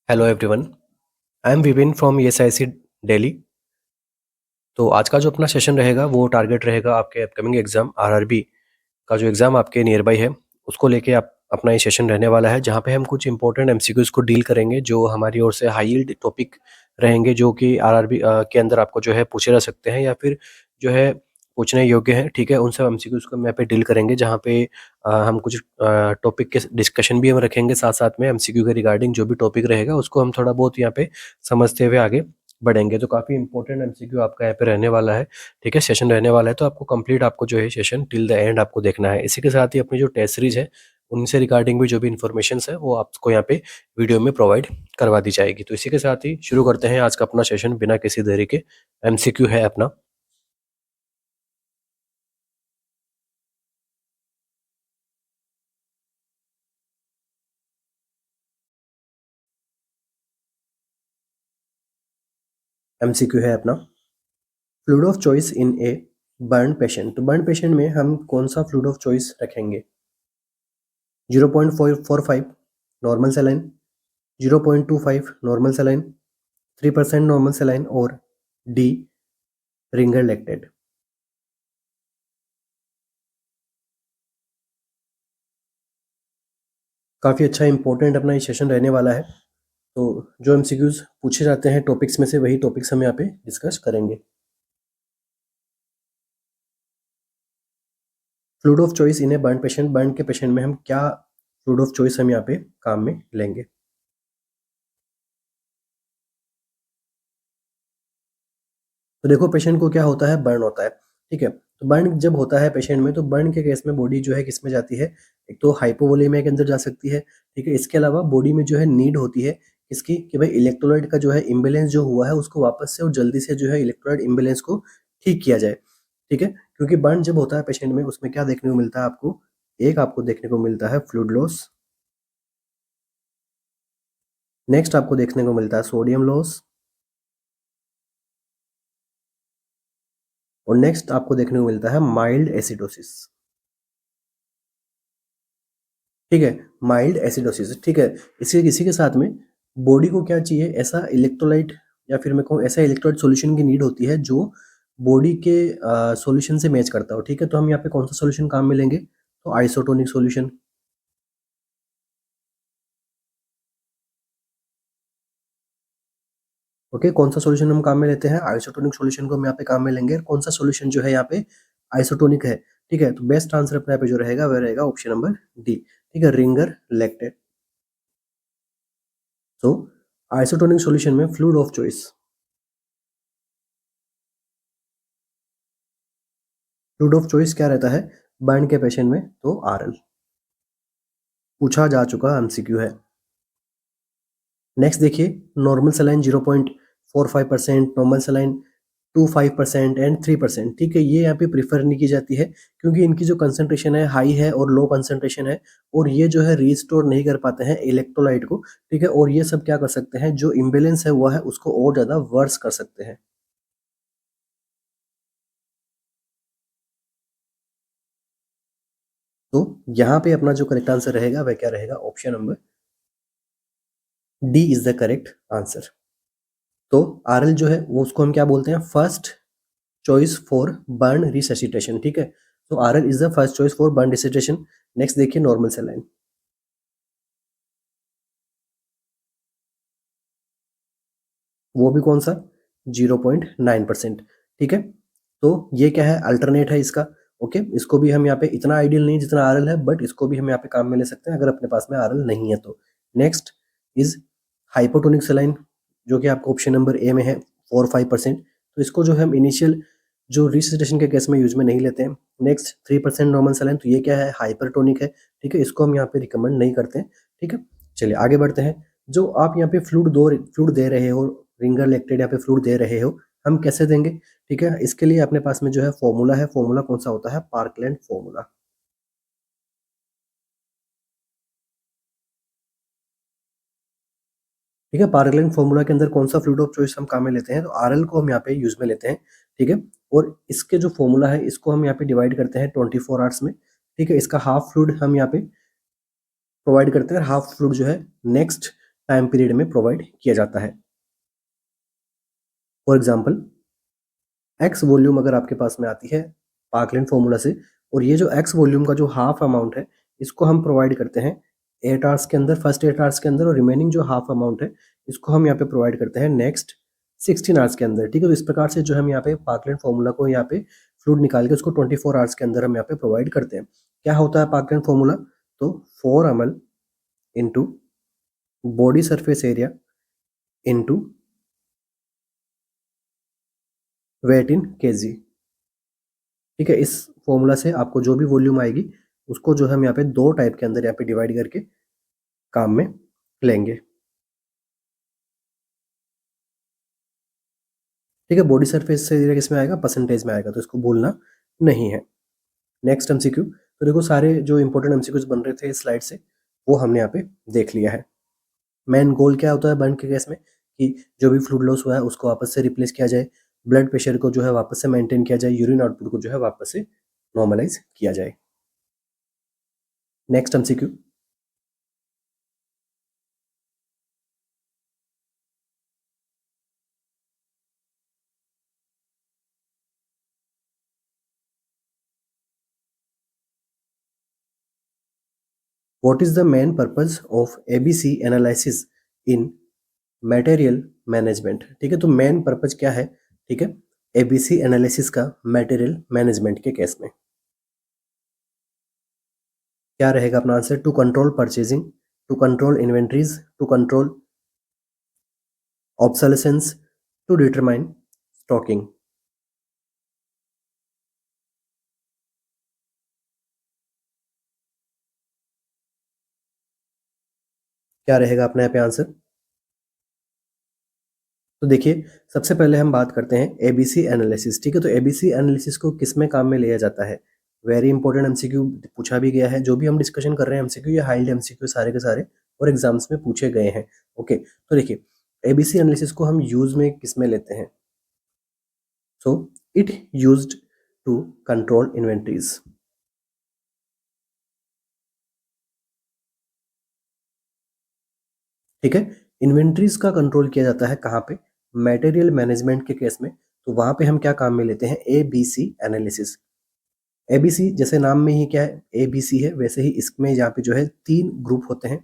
Hello everyone. I am Vipin from ESIC Delhi. तो आज का जो अपना सेशन रहेगा वो टारगेट रहेगा आपके अपकमिंग एग्जाम आरआरबी का जो एग्ज़ाम आपके नियर बाई है उसको लेके आप अपना ये सेशन रहने वाला है, जहाँ पे हम कुछ इंपॉर्टेंट एमसीक्यूज को डील करेंगे जो हमारी ओर से हाई यील्ड टॉपिक रहेंगे, जो कि आरआरबी के अंदर आपको जो है पूछे जा सकते हैं या फिर जो है पूछने योग्य हैं। ठीक है, उन सब एमसीक्यूज को हम यहाँ पे डील करेंगे, जहाँ पे हम कुछ टॉपिक के डिस्कशन भी हम रखेंगे, साथ साथ में एमसीक्यू के रिगार्डिंग जो भी टॉपिक रहेगा उसको हम थोड़ा बहुत यहाँ पे समझते हुए आगे बढ़ेंगे। तो काफ़ी इंपॉर्टेंट एमसीक्यू आपका यहाँ पे रहने वाला है। ठीक है, सेशन रहने वाला है, तो आपको कंप्लीट आपको जो है सेशन टिल द एंड आपको देखना है। इसी के साथ ही अपनी जो टेस्ट सीरीज है उनसे रिगार्डिंग भी जो भी इन्फॉर्मेशन है वो आपको यहाँ पे वीडियो में प्रोवाइड करवा दी जाएगी। तो इसी के साथ ही शुरू करते हैं आज का अपना सेशन बिना किसी देरी के। एमसीक्यू है अपना। एमसीक्यू है अपना, fluid of choice in a burn patient. तो बर्न पेशेंट में हम कौन सा फ्लूइड ऑफ चॉइस रखेंगे? 0.445 normal saline, 0.25 normal saline, 3% normal saline और डी रिंगर लैक्टेट। काफ़ी अच्छा इंपॉर्टेंट अपना ये सेशन रहने वाला है। तो जो एमसीक्यूज पूछे जाते हैं टॉपिक्स में से वही टॉपिक्स हम यहाँ पे डिस्कस करेंगे। Fluid of choice in a burn patient, burn के पेशेंट में हम क्या फ्लूइड ऑफ चॉइस हम यहाँ पे काम में लेंगे? तो देखो, पेशेंट को क्या होता है, बर्न होता है। ठीक है, तो बर्न जब होता है पेशेंट में, तो बर्न के केस में बॉडी जो है किस में जाती है? एक तो हाइपोवोलेमिया के अंदर जा सकती है। ठीक है, इसके अलावा बॉडी में जो है नीड होती है इसकी कि भाई इलेक्ट्रोलाइट का जो है इम्बेलेंस जो हुआ है उसको वापस से और जल्दी से जो है इलेक्ट्रोलाइट इम्बेलेंस को ठीक किया जाए। ठीक है, क्योंकि बर्न जब होता है पेशेंट में उसमें क्या देखने को मिलता है आपको? एक आपको देखने को मिलता है फ्लूइड लॉस, नेक्स्ट आपको देखने को मिलता है सोडियम लॉस, और नेक्स्ट आपको देखने को मिलता है माइल्ड एसिडोसिस। ठीक है, माइल्ड एसिडोसिस। ठीक है, इसी इसी के साथ में बॉडी को क्या चाहिए? ऐसा इलेक्ट्रोलाइट या फिर मैं कहूँ ऐसा इलेक्ट्रोलाइट सॉल्यूशन की नीड होती है जो बॉडी के सॉल्यूशन से मैच करता हो। ठीक है, तो हम यहाँ पे कौन सा सॉल्यूशन काम में लेंगे? तो आइसोटोनिक सॉल्यूशन। ओके, कौन सा सॉल्यूशन हम काम में लेते हैं? आइसोटोनिक सॉल्यूशन को हम यहाँ पे काम में लेंगे। कौन सा सॉल्यूशन जो है यहाँ पे आइसोटोनिक है? ठीक है, तो बेस्ट आंसर अपने यहाँ पे जो रहेगा वह रहेगा ऑप्शन नंबर डी। ठीक है, रिंगर लैक्टेट। तो आइसोटोनिक सॉल्यूशन में fluid of choice, fluid of choice क्या रहता है बर्न के पेशेंट में? तो आरएल। पूछा जा चुका एमसीक्यू है। नेक्स्ट देखिए, normal saline 0.45%, normal saline 25% and 3%। ठीक है, ये यहाँ पे प्रीफर नहीं की जाती है क्योंकि इनकी जो कंसंट्रेशन है हाई है और लो कंसंट्रेशन है, और ये जो है रीस्टोर नहीं कर पाते हैं इलेक्ट्रोलाइट को। ठीक है, और ये सब क्या कर सकते हैं, जो इम्बेलेंस है वो है उसको और ज़्यादा वर्स कर सकते हैं। तो यहाँ पे अपना जो करेक्ट आंसर रहेगा वह क्या रहेगा? Option number D is the correct answer. तो आरएल जो है वो उसको हम क्या बोलते हैं? First choice for burn resuscitation. ठीक है, तो RL is the first choice for burn resuscitation. Next देखिए, नॉर्मल सेलाइन, वो भी कौन सा? 0.9%। ठीक है, तो ये क्या है? अल्टरनेट है इसका। ओके, इसको भी हम यहाँ पे इतना आइडियल नहीं जितना आरएल है, बट इसको भी हम यहाँ पे काम में ले सकते हैं अगर अपने पास में आरएल नहीं है तो। नेक्स्ट इज हाइपोटोनिक सेलाइन, जो कि आपको ऑप्शन नंबर ए में है 4-5%। तो इसको जो है हम इनिशियल जो रिससिटेशन के केस में यूज में नहीं लेते हैं। नेक्स्ट 3% नॉर्मल सेलाइन, तो ये क्या है? हाइपरटोनिक है। ठीक है, इसको हम यहाँ पे रिकमेंड नहीं करते हैं। ठीक है, चलिए आगे बढ़ते हैं। जो आप यहाँ पे फ्लूइड दे रहे हो, रिंगर लैक्टेट यहाँ पे फ्लूइड दे रहे हो, हम कैसे देंगे? ठीक है, इसके लिए अपने पास में जो है फॉर्मूला है। फॉर्मूला कौन सा होता है? Parkland formula. ठीक है, पार्कलैंड फॉर्मूला के अंदर कौन सा फ्लूइड ऑफ चॉइस हम काम में लेते हैं? तो आरएल को हम यहाँ पे यूज में लेते हैं। ठीक है, और इसके जो फॉर्मूला है इसको हम यहाँ पे डिवाइड करते हैं 24 आवर्स में। ठीक है, इसका हाफ फ्लूइड हम यहाँ पे प्रोवाइड करते हैं, हाफ फ्लूइड जो है नेक्स्ट टाइम पीरियड में प्रोवाइड किया जाता है। फॉर एग्जाम्पल एक्स वॉल्यूम अगर आपके पास में आती है पार्कलैंड फॉर्मूला से, और ये जो एक्स वॉल्यूम का जो हाफ अमाउंट है इसको हम प्रोवाइड करते हैं 8 आवर्स के अंदर, फर्स्ट 8 आवर्स के अंदर, और रिमेनिंग जो हाफ अमाउंट है इसको हम यहाँ पे प्रोवाइड करते हैं नेक्स्ट 16 आवर्स के अंदर। ठीक है, तो इस प्रकार से जो हम यहाँ पे पार्कलैंड फॉर्मूला को यहाँ पे फ्लूइड निकाल के उसको 24 आवर्स के अंदर हम यहाँ पे प्रोवाइड करते हैं। क्या होता है पार्कलैंड फॉर्मूला? तो 4 ml into body surface area into weight in KG. ठीक है, इस फॉर्मूला से आपको जो भी वॉल्यूम आएगी उसको जो हम यहाँ पे 2 टाइप के अंदर यहाँ पे डिवाइड करके काम में लेंगे। ठीक है, बॉडी सरफेस से एरिया किसमें आएगा? परसेंटेज में आएगा, तो इसको भूलना नहीं है। नेक्स्ट एमसीक्यू, तो देखो सारे जो इंपॉर्टेंट एमसीक्यूज बन रहे थे इस स्लाइड से वो हमने यहाँ पे देख लिया है। मेन गोल क्या होता है बर्न के केस में कि जो भी फ्लूइड लॉस हुआ है उसको वापस से रिप्लेस किया जाए, ब्लड प्रेशर को जो है वापस से मेंटेन किया जाए, यूरिन आउटपुट को जो है वापस से नॉर्मलाइज किया जाए। Next MCQ, what is the main purpose of ABC analysis in material management? ठीक है, तो मेन पर्पज क्या है? ठीक है, एबीसी एनालिसिस का मटेरियल मैनेजमेंट के केस में क्या रहेगा अपना answer? To control purchasing, to control inventories, to control obsolescence, to determine stocking. क्या रहेगा अपना यहाँ पे आंसर? तो देखिए सबसे पहले हम बात करते हैं एबीसी एनालिसिस। ठीक है, तो एबीसी एनालिसिस को किस में काम में लिया जाता है? वेरी इंपॉर्टेंट एमसीक्यू पूछा भी गया है। जो भी हम डिस्कशन कर रहे हैं एमसीक्यू, ये हाईली एमसीक्यू सारे के सारे और एग्जाम्स में पूछे गए हैं। ओके, तो देखिए एबीसी एनालिसिस को हम यूज में किस में लेते हैं? So it used to control inventories. ठीक है, इन्वेंट्रीज का कंट्रोल किया जाता है कहाँ पे? मटेरियल मैनेजमेंट के केस में। तो वहां पे हम क्या काम में लेते हैं? ABC analysis. एबीसी जैसे नाम में ही क्या है, एबीसी है, वैसे ही इसमें यहाँ पे जो है 3 ग्रुप होते हैं।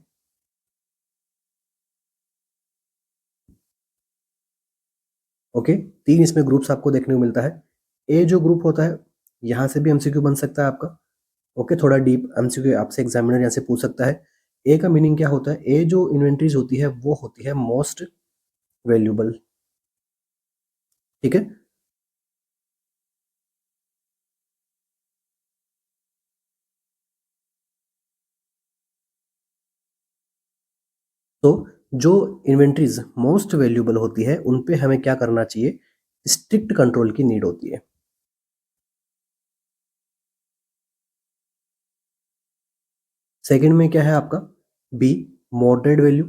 ओके, 3 इसमें ग्रुप्स आपको देखने को मिलता है। ए जो ग्रुप होता है यहाँ से भी एमसीक्यू बन सकता है आपका। ओके, थोड़ा डीप एमसीक्यू आपसे एग्जामिनर यहाँ से पूछ सकता है। ए का मीनिंग क्या होता है? ए जो इन्वेंट्रीज होती है वो होती है मोस्ट वैल्यूबल। ठीक है, तो जो इन्वेंट्रीज मोस्ट वैल्यूबल होती है उन पे हमें क्या करना चाहिए? स्ट्रिक्ट कंट्रोल की नीड होती है। सेकंड में क्या है आपका? B moderate value.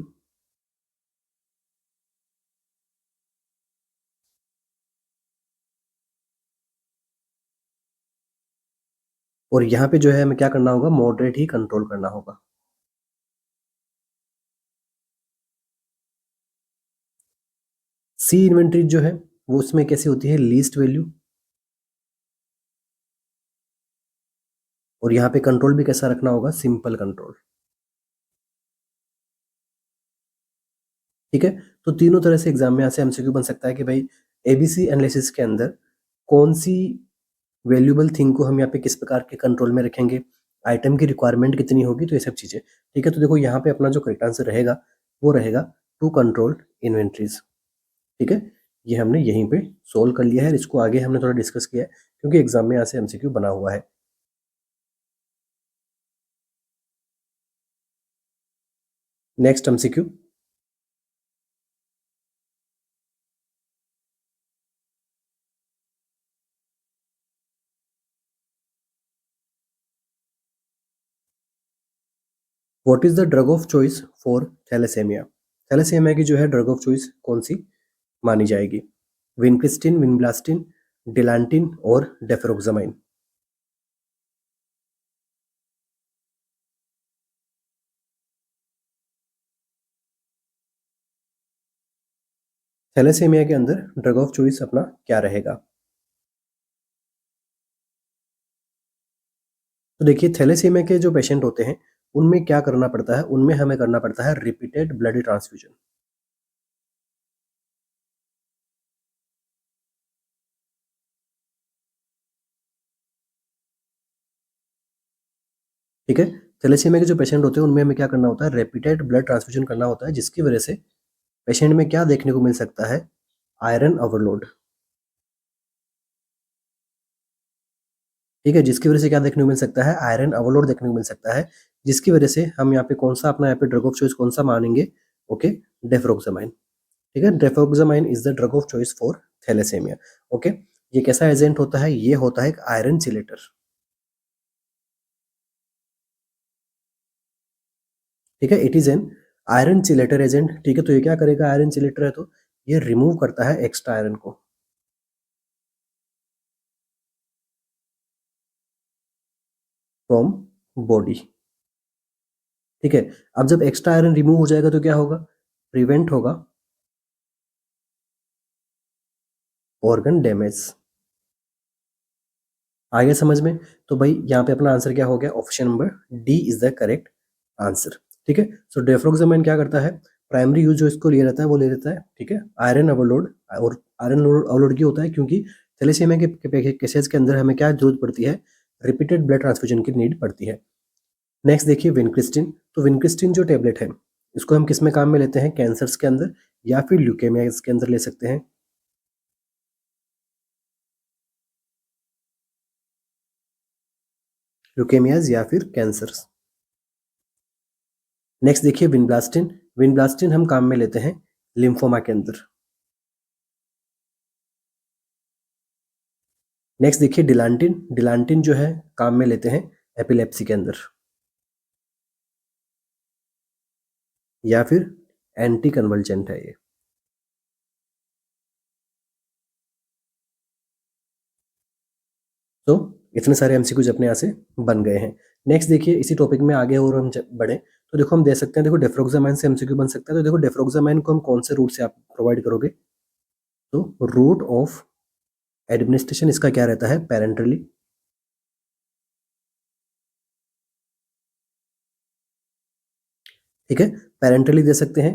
और यहाँ पे जो है हमें क्या करना होगा? मॉडरेट ही कंट्रोल करना होगा। सी इन्वेंट्री जो है वो उसमें कैसी होती है? Least value. और यहाँ पे कंट्रोल भी कैसा रखना होगा? Simple control. ठीक है, तो तीनों तरह से एग्जाम में यहाँ से एमसीक्यू बन सकता है कि भाई एबीसी एनालिसिस के अंदर कौन सी वैल्यूबल थिंग को हम यहाँ पे किस प्रकार के कंट्रोल में रखेंगे, आइटम की रिक्वायरमेंट कितनी होगी, तो ये सब चीजें। ठीक है, तो देखो यहाँ पे अपना जो करेक्ट आंसर रहेगा वो रहेगा टू कंट्रोल इन्वेंट्रीज। ठीक है, ये हमने यहीं पे सोल्व कर लिया है। इसको आगे हमने थोड़ा डिस्कस किया है क्योंकि एग्जाम में यहाँ से एमसीक्यू बना हुआ है। Next MCQ, what is the drug of choice for thalassaemia? Thalassaemia की जो है ड्रग ऑफ चॉइस कौन सी मानी जाएगी? विनक्रिस्टिन, विनब्लास्टिन, डिलांटिन और डेफरोक्सामाइन। थैलेसीमिया के अंदर ड्रग ऑफ चॉइस अपना क्या रहेगा? तो देखिए, थैलेसीमिया के जो पेशेंट होते हैं उनमें क्या करना पड़ता है, उनमें हमें करना पड़ता है रिपीटेड ब्लड ट्रांसफ्यूजन। ठीक है, थैलेसीमिया के जो पेशेंट होते हैं उनमें हमें क्या करना होता है, रिपीटेड ब्लड ट्रांसफ्यूजन करना होता है, जिसकी वजह से पेशेंट में क्या देखने को मिल सकता है, आयरन ओवरलोड। ठीक है, जिसकी वजह से क्या देखने को मिल सकता है, आयरन ओवरलोड देखने को मिल सकता है, जिसकी वजह से हम यहाँ पे कौन सा अपना यहाँ पे ड्रग ऑफ चॉइस कौन सा मानेंगे, ओके, डेफ्रोक्सामाइन। ठीक है, deferoxamine is the drug of choice for thalassaemia. Okay, ये कैसा एजेंट होता है, ये होता है एक आयरन चिलेटर। ठीक है, it is an iron चिलेटर agent. ठीक है, तो ये क्या करेगा, आयरन चिलेटर है तो ये रिमूव करता है एक्स्ट्रा आयरन को फ्रॉम बॉडी। ठीक है, अब जब एक्स्ट्रा आयरन रिमूव हो जाएगा तो क्या होगा, प्रिवेंट होगा ऑर्गन डैमेज। आगे समझ में? तो भाई यहाँ पे अपना आंसर क्या हो गया, option number D is the correct answer. ठीक है, सो डेफ्रोक्सामाइन क्या करता है, प्राइमरी यूज जो इसको लिए रहता है वो ले रहता है, ठीक है, आयरन ओवरलोड। और आयरन ओवरलोड क्यों होता है, क्योंकि थैलेसीमिया के केसेस के अंदर हमें क्या जरूरत पड़ती है, रिपीटेड ब्लड ट्रांसफ्यूजन की नीड पड़ती है। नेक्स्ट देखिए विनक्रिस्टिन। तो विनक्रिस्टिन जो टेबलेट है इसको हम किस में काम में लेते हैं, कैंसर्स के अंदर या फिर ल्यूकेमिया के अंदर ले सकते हैं। ल्यूकेमियाज या फिर कैंसर्स। नेक्स्ट देखिए विनब्लास्टिन। विनब्लास्टिन हम काम में लेते हैं लिम्फोमा के अंदर। नेक्स्ट देखिए डिलांटिन। डिलांटिन जो है काम में लेते हैं एपिलेप्सी के अंदर या फिर एंटी कन्वल्जेंट है ये। तो इतने सारे एमसीक्यूज अपने यहाँ से बन गए हैं। नेक्स्ट देखिए इसी टॉपिक में आगे और हम बढ़े तो देखो हम दे सकते हैं, देखो डेफ्रोक्सामाइन से एमसीक्यू बन सकता है। तो देखो डेफ्रोक्सामाइन को हम कौन से रूट से आप प्रोवाइड करोगे, तो रूट ऑफ एडमिनिस्ट्रेशन इसका क्या रहता है, पेरेंटली। ठीक है, पेरेंटली दे सकते हैं।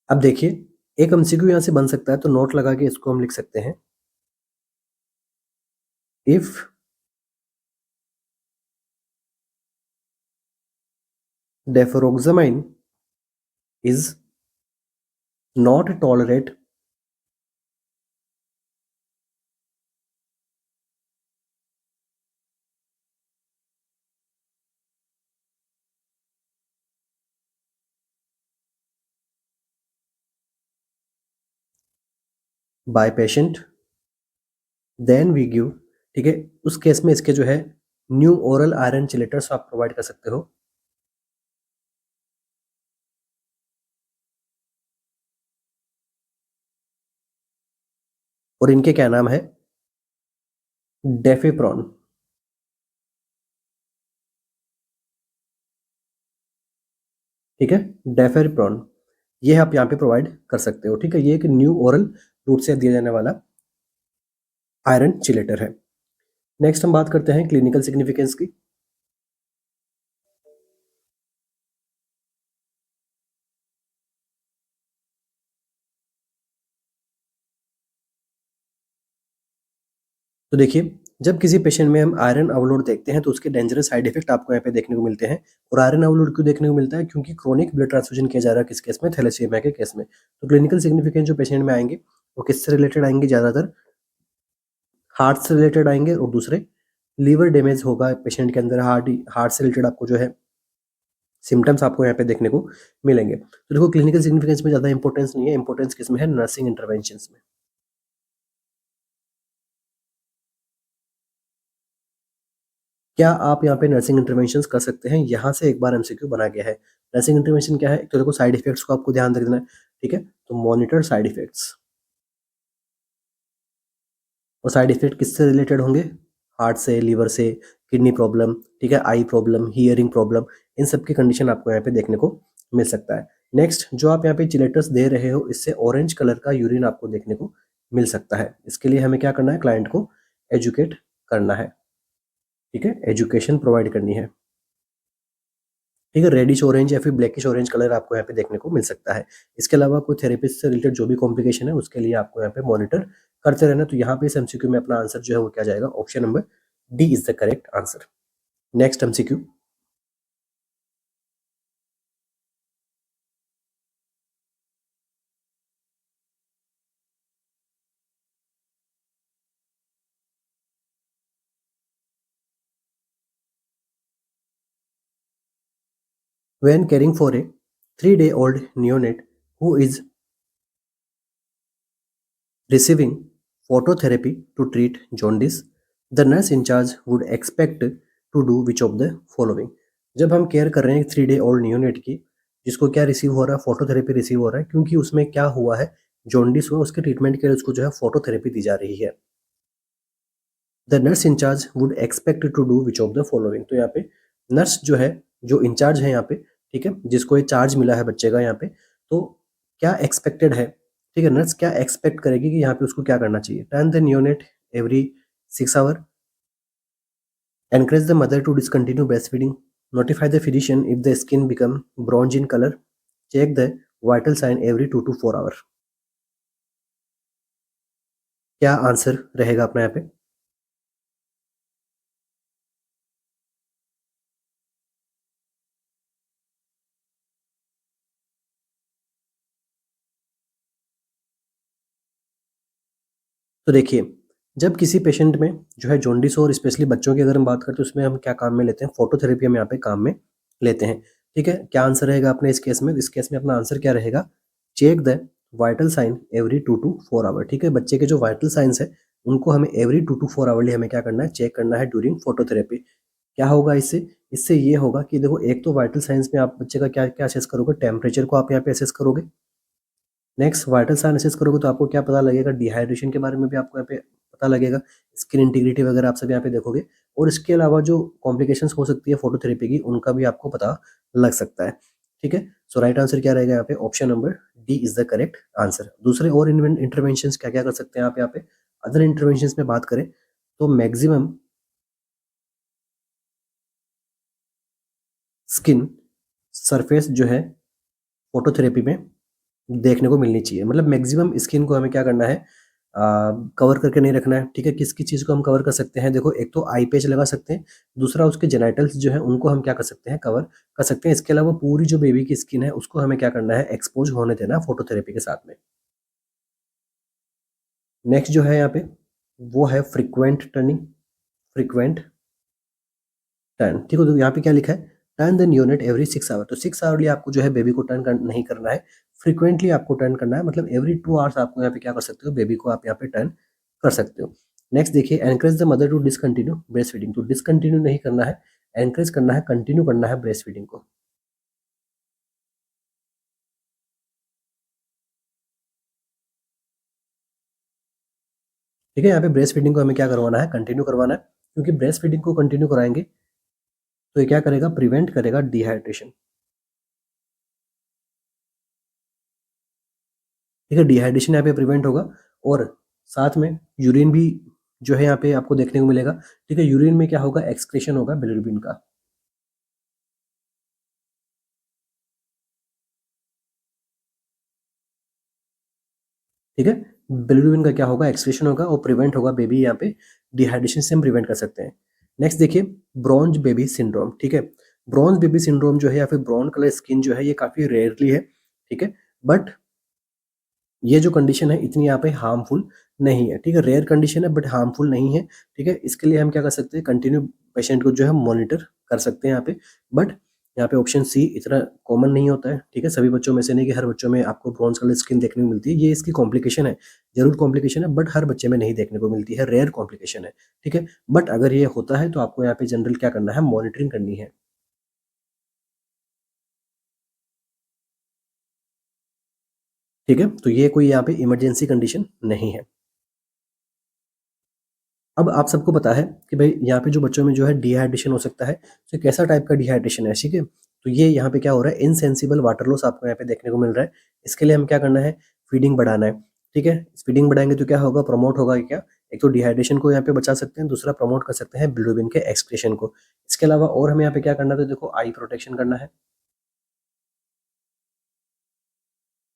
अब देखिए एक एमसीक्यू यहां से बन सकता है, तो नोट लगा के इसको हम लिख सकते हैं, if deferoxamine is not tolerate by patient then we give. ठीक है, उस केस में इसके जो है न्यू ओरल आयरन चिलेटर्स आप प्रोवाइड कर सकते हो। और इनके क्या नाम है, डेफेप्रॉन। ठीक है, डेफेप्रॉन ये आप यहाँ पे प्रोवाइड कर सकते हो। ठीक है, ये एक न्यू ओरल रूट से दिया जाने वाला आयरन चिलेटर है। नेक्स्ट हम बात करते हैं क्लिनिकल सिग्निफिकेंस की। तो देखिए जब किसी पेशेंट में हम आयरन ओवरलोड देखते हैं तो उसके डेंजरस साइड इफेक्ट आपको यहाँ पे देखने को मिलते हैं। और आयरन ओवरलोड क्यों देखने को मिलता है, क्योंकि क्रोनिक ब्लड ट्रांसफ्यूजन किया जा रहा है किस केस में, थैलेसीमिया के केस में। तो क्लिनिकल सिग्निफिकेंस जो पेशेंट में आएंगे वो किससे रिलेटेड आएंगे, ज्यादातर हार्ट से रिलेटेड आएंगे और दूसरे लीवर डैमेज होगा पेशेंट के अंदर, हार्ट से रिलेटेड आपको जो है सिम्टम्स आपको यहाँ पे देखने को मिलेंगे। तो देखो क्लिनिकल सिग्निफिकेंस में ज्यादा इंपॉर्टेंस नहीं है, इंपॉर्टेंस किसमें है, नर्सिंग इंटरवेंशन में। क्या आप यहाँ पे नर्सिंग इंटरवेंशंस कर सकते हैं, यहाँ से एक बार एमसीक्यू बना गया है। नर्सिंग इंटरवेंशन क्या है, एक तो देखो साइड इफेक्ट्स को आपको ध्यान रखना है। ठीक है, तो मॉनिटर साइड इफेक्ट्स। और साइड इफेक्ट किससे रिलेटेड होंगे, हार्ट से, लीवर से, किडनी प्रॉब्लम, ठीक है, आई प्रॉब्लम, हियरिंग प्रॉब्लम, इन सब की कंडीशन आपको यहाँ पे देखने को मिल सकता है। नेक्स्ट जो आप यहाँ पे चिलेटस दे रहे हो, इससे ऑरेंज कलर का यूरिन आपको देखने को मिल सकता है। इसके लिए हमें क्या करना है, क्लाइंट को एजुकेट करना है, ठीक है, एजुकेशन प्रोवाइड करनी है, ठीक है। रेडिश ऑरेंज या फिर ब्लैकिश ऑरेंज कलर आपको यहाँ पे देखने को मिल सकता है। इसके अलावा कोई थेरेपिस्ट से रिलेटेड जो भी कॉम्प्लिकेशन है उसके लिए आपको यहाँ पे मॉनिटर करते रहना। तो यहाँ पे इस एमसीक्यू में अपना आंसर जो है वो क्या जाएगा, option number D is the correct answer. Next MCQ, when caring for a 3-day-old neonate who is receiving phototherapy to treat jaundice, the nurse in charge would expect to do which of the following। जब हम care कर रहे हैं 3-day-old neonate की, जिसको क्या receive हो रहा है, फोटोथेरेपी रिसीव हो रहा है, क्योंकि उसमें क्या हुआ है, जॉन्डिस हुआ, उसके ट्रीटमेंट के लिए उसको जो है फोटोथेरेपी दी जा रही है। The nurse in charge would expect to do which of the following. तो यहाँ पे नर्स जो है, जो इंचार्ज है यहाँ पे, ठीक है, जिसको ये चार्ज मिला है बच्चे का यहाँ पे, तो क्या एक्सपेक्टेड है, ठीक है, नर्स क्या एक्सपेक्ट करेगी कि यहाँ पे उसको क्या करना चाहिए। Turn the neonate every 6 hour, encourage the mother to discontinue breast feeding, notify the physician if the skin become bronze in colour, check the vital sign every 2 to 4 hour. क्या आंसर रहेगा अपना यहाँ पे। तो देखिए, जब किसी पेशेंट में जो है जॉन्डिस हो, और स्पेशली बच्चों की अगर हम बात करें, तो उसमें हम क्या काम में लेते हैं, फोटोथेरेपी हम यहाँ पे काम में लेते हैं, ठीक है। क्या आंसर रहेगा अपने इस केस में, इस केस में अपना आंसर क्या रहेगा, check the vital sign every 2 to 4 hour, ठीक है। बच्चे के जो वाइटल साइंस है उनको हमें एवरी 2 to 4 आवरली हमें क्या करना है, चेक करना है ड्यूरिंग फोटोथेरेपी। क्या होगा इससे, इससे ये होगा कि देखो, एक तो वाइटल साइंस में आप बच्चे का क्या क्या असेस करोगे, टेम्परेचर को आप यहाँ पे असेस करोगे। नेक्स्ट वाइटल साइन असेस करोगे तो आपको क्या पता लगेगा, डिहाइड्रेशन के बारे में भी आपको यहाँ पे पता लगेगा, स्किन इंटीग्रिटी वगैरह आप सब यहाँ पे देखोगे, और इसके अलावा जो कॉम्प्लिकेशंस हो सकती है फोटोथेरेपी की, उनका भी आपको पता लग सकता है, ठीक है। सो राइट आंसर क्या रहेगा यहाँ पे, option number D is the correct answer. दूसरे और इंटरवेंशन क्या क्या कर सकते हैं आप यहाँ पे, अदर इंटरवेंशन में बात करें तो मैक्सिमम स्किन सरफेस जो है फोटोथेरेपी में देखने को मिलनी चाहिए। मतलब मैक्सिमम स्किन को हमें क्या करना है, कवर करके नहीं रखना है, ठीक है। किस किस चीज़ को हम कवर कर सकते हैं, देखो, एक तो आई पैच लगा सकते हैं, दूसरा उसके जेनाइटल्स जो है उनको हम क्या कर सकते हैं, कवर कर सकते हैं। इसके अलावा पूरी जो बेबी की स्किन है उसको हमें क्या करना है, एक्सपोज होने देना फोटोथेरेपी के साथ में। नेक्स्ट जो है यहाँ पे वो है फ्रीक्वेंट टर्निंग, फ्रीक्वेंट टर्न, ठीक है। तो यहाँ पे क्या लिखा है, turn the unit every 6 hour. तो 6 आवरली आपको जो है बेबी को नहीं करना है, फ्रीक्वेंटली आपको टर्न करना है, मतलब एवरी 2 आवर्स आपको यहाँ पे क्या कर सकते हो, बेबी को आप यहाँ पे टर्न कर सकते हो। नेक्स्ट देखिए, encourage the mother to discontinue breast feeding. तो डिसकंटिन्यू नहीं करना है, एनकरेज करना है, कंटिन्यू करना है ब्रेस्ट फीडिंग को, ठीक है। यहाँ पे ब्रेस्ट फीडिंग को हमें क्या करवाना है, कंटिन्यू करवाना है, क्योंकि ब्रेस्ट फीडिंग को कंटिन्यू कराएंगे तो ये क्या करेगा, प्रिवेंट करेगा डिहाइड्रेशन, ठीक है। डिहाइड्रेशन यहाँ पे प्रिवेंट होगा, और साथ में यूरिन भी जो है यहाँ पे आपको देखने को मिलेगा, ठीक है। यूरिन में क्या होगा, एक्सक्रीशन होगा बिलिरुबिन का, ठीक है। बिलिरुबिन का क्या होगा, एक्सक्रीशन होगा, और प्रिवेंट होगा बेबी यहाँ पे डिहाइड्रेशन से हम प्रिवेंट कर सकते हैं। नेक्स्ट देखिए, ब्रॉन्ज बेबी सिंड्रोम, ठीक है। ब्रॉन्ज बेबी सिंड्रोम जो है, या फिर ब्राउन कलर स्किन जो है, ये काफी रेयरली है, ठीक है। बट ये जो कंडीशन है इतनी यहाँ पे हार्मफुल नहीं है, ठीक है। रेयर कंडीशन है बट हार्मफुल नहीं है, ठीक है। इसके लिए हम क्या कर सकते हैं, कंटिन्यू पेशेंट को जो है मॉनिटर कर सकते हैं यहाँ पे। बट यहाँ पे ऑप्शन सी इतना कॉमन नहीं होता है, ठीक है। सभी बच्चों में से नहीं कि हर बच्चों में आपको ब्रॉन्ज कलर स्किन देखने को मिलती है, ये इसकी कॉम्प्लिकेशन है, जरूर कॉम्प्लिकेशन है, बट हर बच्चे में नहीं देखने को मिलती है, रेयर कॉम्प्लिकेशन है, ठीक है। बट अगर ये होता है तो आपको यहाँ पे जनरल क्या करना है, मॉनिटरिंग करनी है, ठीक है। तो ये कोई यहाँ पे इमरजेंसी कंडीशन नहीं है। अब आप सबको पता है कि भाई यहाँ पे जो बच्चों में जो है डिहाइड्रेशन हो सकता है, तो कैसा टाइप का डिहाइड्रेशन है, ठीक है। तो ये यहाँ पे क्या हो रहा है, इनसेंसिबल वाटर लॉस आपको यहाँ पे देखने को मिल रहा है। इसके लिए हम क्या करना है, फीडिंग बढ़ाना है। ठीक है, फीडिंग बढ़ाएंगे तो क्या होगा, प्रमोट होगा क्या, एक तो डिहाइड्रेशन को यहाँ पे बचा सकते हैं, दूसरा प्रमोट कर सकते हैं बिलिरुबिन के एक्सक्रीशन को। इसके अलावा और हमें यहाँ पे क्या करना है, तो देखो आई प्रोटेक्शन करना है।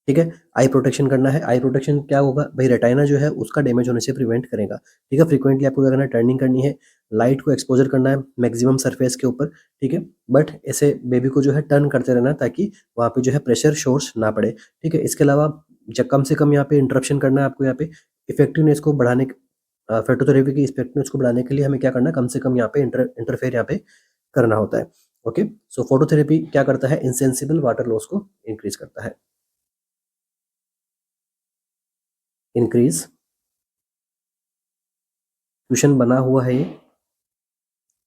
ठीक है, आई प्रोटेक्शन करना है। आई प्रोटेक्शन क्या होगा भाई, रेटाइना जो है उसका डैमेज होने से प्रिवेंट करेगा। ठीक है, फ्रीक्वेंटली आपको क्या करना है, टर्निंग करनी है, लाइट को एक्सपोजर करना है मैक्सिमम सरफेस के ऊपर। ठीक है, बट ऐसे बेबी को जो है टर्न करते रहना है ताकि वहाँ पे जो है प्रेशर सोर्स ना पड़े। ठीक है, इसके अलावा जब कम से कम यहाँ पे इंटरप्शन करना है आपको, यहाँ पे इफेक्टिवनेस को बढ़ाने, फेटोथेरेपी की इफेक्टिवनेस को बढ़ाने के लिए हमें क्या करना है, कम से कम यहाँ पे इंटरफेयर यहाँ पे करना होता है। ओके, सो फोटोथेरेपी क्या करता है, इंसेंसिबल वाटर लॉस को इंक्रीज करता है। इंक्रीज, क्वेश्चन बना हुआ है ये,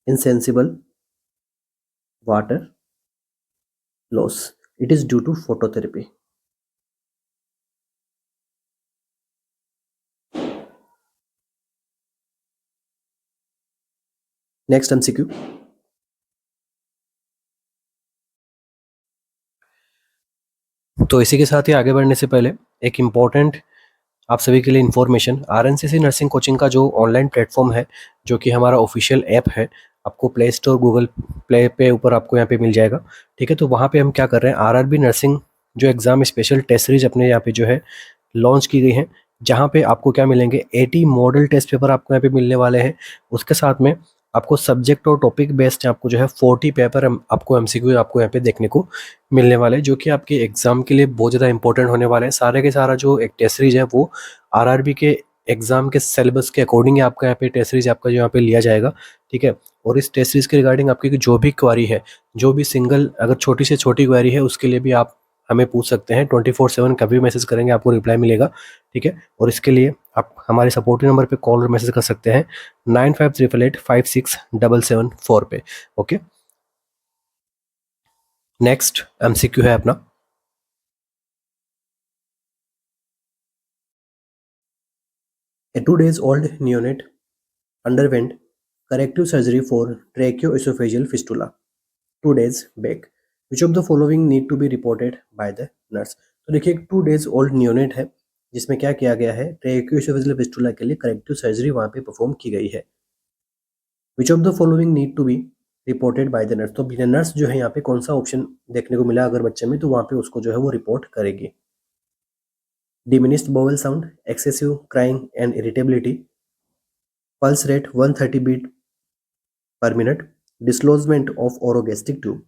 insensible water loss, it is due to phototherapy. Next MCQ, तो इसी के साथ ही आगे बढ़ने से पहले एक इम्पॉर्टेंट आप सभी के लिए इन्फॉर्मेशन, आरएनसीसी नर्सिंग कोचिंग का जो ऑनलाइन प्लेटफॉर्म है, जो कि हमारा ऑफिशियल ऐप है, आपको प्ले स्टोर गूगल प्ले पे ऊपर आपको यहाँ पे मिल जाएगा। ठीक है, तो वहाँ पे हम क्या कर रहे हैं, आरआरबी नर्सिंग जो एग्ज़ाम स्पेशल टेस्ट सीरीज अपने यहाँ पे जो है लॉन्च की गई है, जहाँ पे आपको क्या मिलेंगे, 80 मॉडल टेस्ट पेपर आपको यहाँ पे मिलने वाले हैं। उसके साथ में आपको सब्जेक्ट और टॉपिक बेस्ड आपको जो है 40 पेपर आपको एमसीक्यू आपको यहाँ पे देखने को मिलने वाले हैं, जो कि आपके एग्जाम के लिए बहुत ज़्यादा इंपॉर्टेंट होने वाले हैं। सारे के सारा जो एक टेस्ट सीरीज है वो आरआरबी के एग्जाम के सिलेबस के अकॉर्डिंग आपका यहाँ पे टेस्ट सीरीज आपका जो यहाँ पे लिया जाएगा। ठीक है, और इस टेस्ट सीरीज के रिगार्डिंग आपकी जो भी क्वारी है, जो भी सिंगल अगर छोटी से छोटी क्वारी है, उसके लिए भी आप हमें पूछ सकते हैं। 24/7 कभी मैसेज करेंगे आपको रिप्लाई मिलेगा। ठीक है, और इसके लिए आप हमारे सपोर्टिव नंबर पे कॉल और मैसेज कर सकते हैं 9588856774 पे। ओके, नेक्स्ट एमसीक्यू है अपना, A 2 days old neonate underwent corrective surgery for tracheoesophageal fistula 2 days back. Which of the following need to be reported by the nurse? तो देखिए, एक 2 days old neonate है जिसमें क्या किया गया है, ट्रेक्योएसोफेजियल फिस्टुला के लिए करेक्टिव सर्जरी वहाँ पे परफॉर्म की गई है। Which of the following need to be reported by the nurse, तो नर्स जो है यहाँ पे कौन सा ऑप्शन देखने को मिला अगर बच्चे में, तो वहाँ पे उसको जो है वो रिपोर्ट करेगी। Diminished bowel sound, excessive crying and irritability, pulse rate 130 beat per minute, dislodgement of orogastric tube.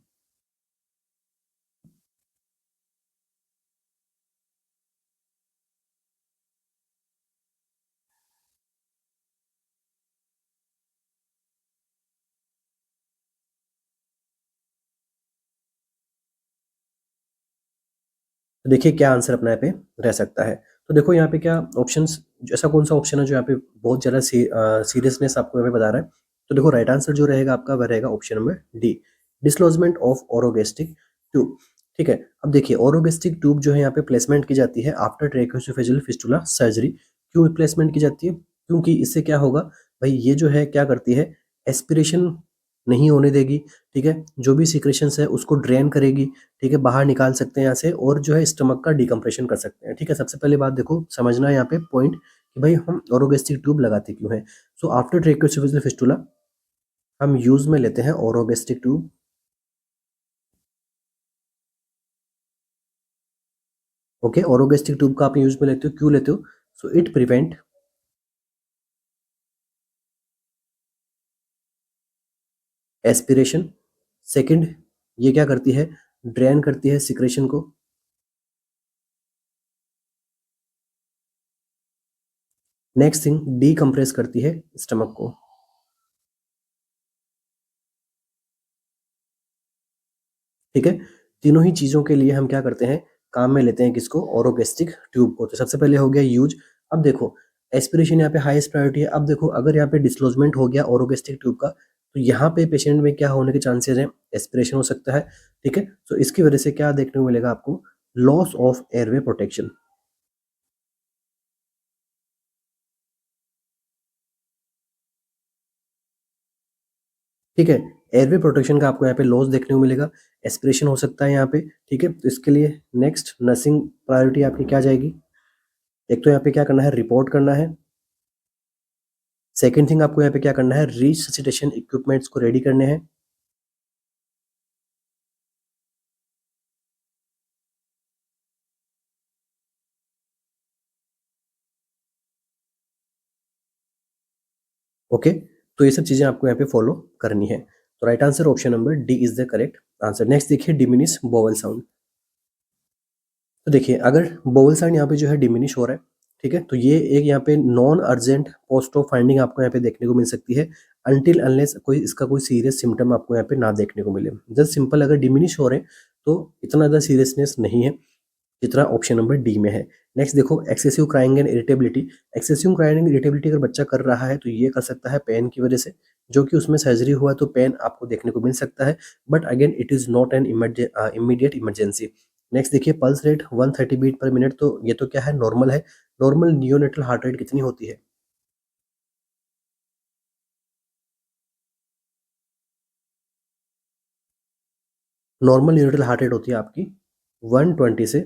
तो देखिए क्या आंसर अपना यहाँ पे रह सकता है। तो देखो यहाँ पे क्या ऑप्शंस, ऐसा कौन सा ऑप्शन है जो यहाँ पे बहुत ज़्यादा सीरियसनेस आपको यहाँ पे बता रहा है। तो देखो राइट आंसर जो रहेगा आपका वह रहेगा option number D, dislodgement of orogastric tube. ठीक है, अब देखिए ओरोगेस्टिक ट्यूब जो है यहाँ पे प्लेसमेंट की जाती है आफ्टर ट्रेकोएसोफेजियल फिस्टुला सर्जरी। क्यों प्लेसमेंट की जाती है, क्योंकि इससे क्या होगा भाई, ये जो है क्या करती है, एस्पिरेशन नहीं होने देगी। ठीक है, जो भी सिक्रेशंस है उसको ड्रेन करेगी। ठीक है, बाहर निकाल सकते हैं यहाँ से, और जो है स्टमक का डिकम्प्रेशन कर सकते हैं। ठीक है, सबसे पहले बात देखो समझना है यहाँ पे पॉइंट कि भाई हम ओरोगेस्टिक ट्यूब लगाते क्यों हैं। सो आफ्टर ट्रेकोएसोफेजियल फिस्टुला हम यूज में लेते हैं ओरोगेस्टिक ट्यूब। ओके, ओरोगेस्टिक ट्यूब का आप यूज में लेते हो, क्यों लेते हो, so it prevent aspiration. Second, ये क्या करती है, ड्रेन करती है सिक्रेशन को। नेक्स्ट थिंग, डीकम्प्रेस करती है स्टमक को। ठीक है, तीनों ही चीज़ों के लिए हम क्या करते हैं, काम में लेते हैं किसको, ओरोगेस्टिक ट्यूब को। तो सबसे पहले हो गया यूज। अब देखो एस्पिरेशन यहाँ पे हाईएस्ट प्रायोरिटी है। अब देखो अगर यहाँ पे डिस्क्लोजमेंट हो गया ओरोगेस्टिक ट्यूब का, तो यहाँ पे पेशेंट में क्या होने के चांसेस हैं, एस्पिरेशन हो सकता है। ठीक है, तो इसकी वजह से क्या देखने को मिलेगा आपको, लॉस ऑफ एयरवे प्रोटेक्शन। ठीक है, एयरवे प्रोटेक्शन का आपको यहाँ पे लॉस देखने को मिलेगा, एस्पिरेशन हो सकता है यहाँ पे, ठीक है। तो इसके लिए नेक्स्ट नर्सिंग प्रायोरिटी आपकी क्या जाएगी? एक तो यहाँ पे क्या करना है, रिपोर्ट करना है। सेकंड थिंग आपको यहाँ पे क्या करना है, रिससिटेशन इक्विपमेंट्स को रेडी करने हैं। ओके, तो ये सब चीजें आपको यहाँ पे फॉलो करनी है। तो right answer option number D is the correct answer. Next देखिए, डिमिनिश बोवल साउंड। तो देखिए, अगर बोवल साउंड यहाँ पे जो है डिमिनिश हो रहा है, ठीक है, तो ये एक यहाँ पे non urgent post of finding आपको यहाँ पे देखने को मिल सकती है, अनटिल अनलेस कोई इसका कोई सीरियस सिम्टम आपको यहाँ पे ना देखने को मिले। जस्ट सिंपल अगर डिमिनिश हो रहे हैं तो इतना ज़्यादा सीरियसनेस नहीं है जितना ऑप्शन नंबर डी में है। नेक्स्ट देखो, excessive crying and irritability. Excessive crying and irritability अगर बच्चा कर रहा है तो ये कर सकता है पेन की वजह से, जो कि उसमें सर्जरी हुआ तो पेन आपको देखने को मिल सकता है, but again it is not an immediate emergency. Next देखिए, pulse rate 130 beat per minute, तो ये तो क्या है, नॉर्मल है। नॉर्मल नियोनेटल हार्ट रेट कितनी होती है? नॉर्मल नियोनेटल हार्ट रेट होती है आपकी 120 से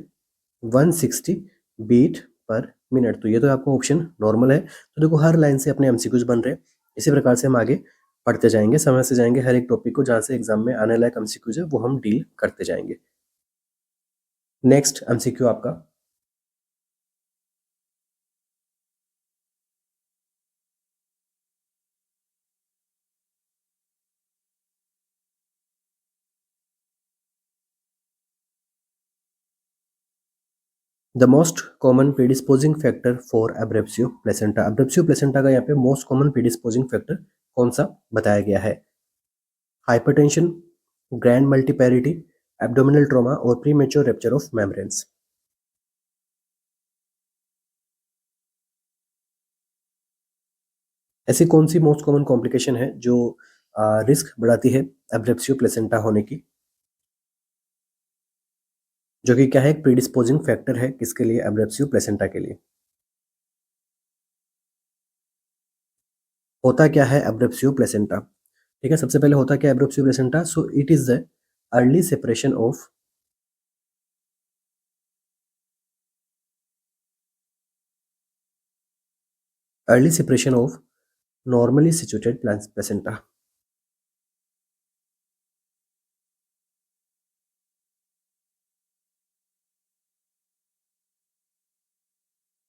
160 बीट पर मिनट। तो ये तो आपका ऑप्शन नॉर्मल है। तो देखो, हर लाइन से अपने एमसीक्यूज बन रहे हैं। इसी प्रकार से हम आगे पढ़ते जाएंगे, समय से जाएंगे, हर एक टॉपिक को जहाँ से एग्जाम में आने लायक एमसीक्यूज है वो हम डील करते जाएंगे। नेक्स्ट एमसीक्यू आपका, the most common predisposing factor for abruptio placenta. Abruptio placenta का यहाँ पे मोस्ट कॉमन प्रीडिस्पोजिंग फैक्टर कौन सा बताया गया है? हाइपरटेंशन, ग्रैंड मल्टीपैरिटी, एब्डोमिनल ट्रॉमा और प्रीमेच्योर रप्चर ऑफ मेम्ब्रेन्स। ऐसी कौन सी मोस्ट कॉमन कॉम्प्लिकेशन है जो रिस्क बढ़ाती है एब्रेप्सियो प्लेसेंटा होने की, जो कि क्या है, एक प्रीडिस्पोजिंग फैक्टर है किसके लिए, एब्रेप्सियो प्लेसेंटा के लिए? होता क्या है एब्रेप्सियो प्लेसेंटा? ठीक है, सबसे पहले होता क्या है abruptio placenta? So it is the early separation of normally situated placenta.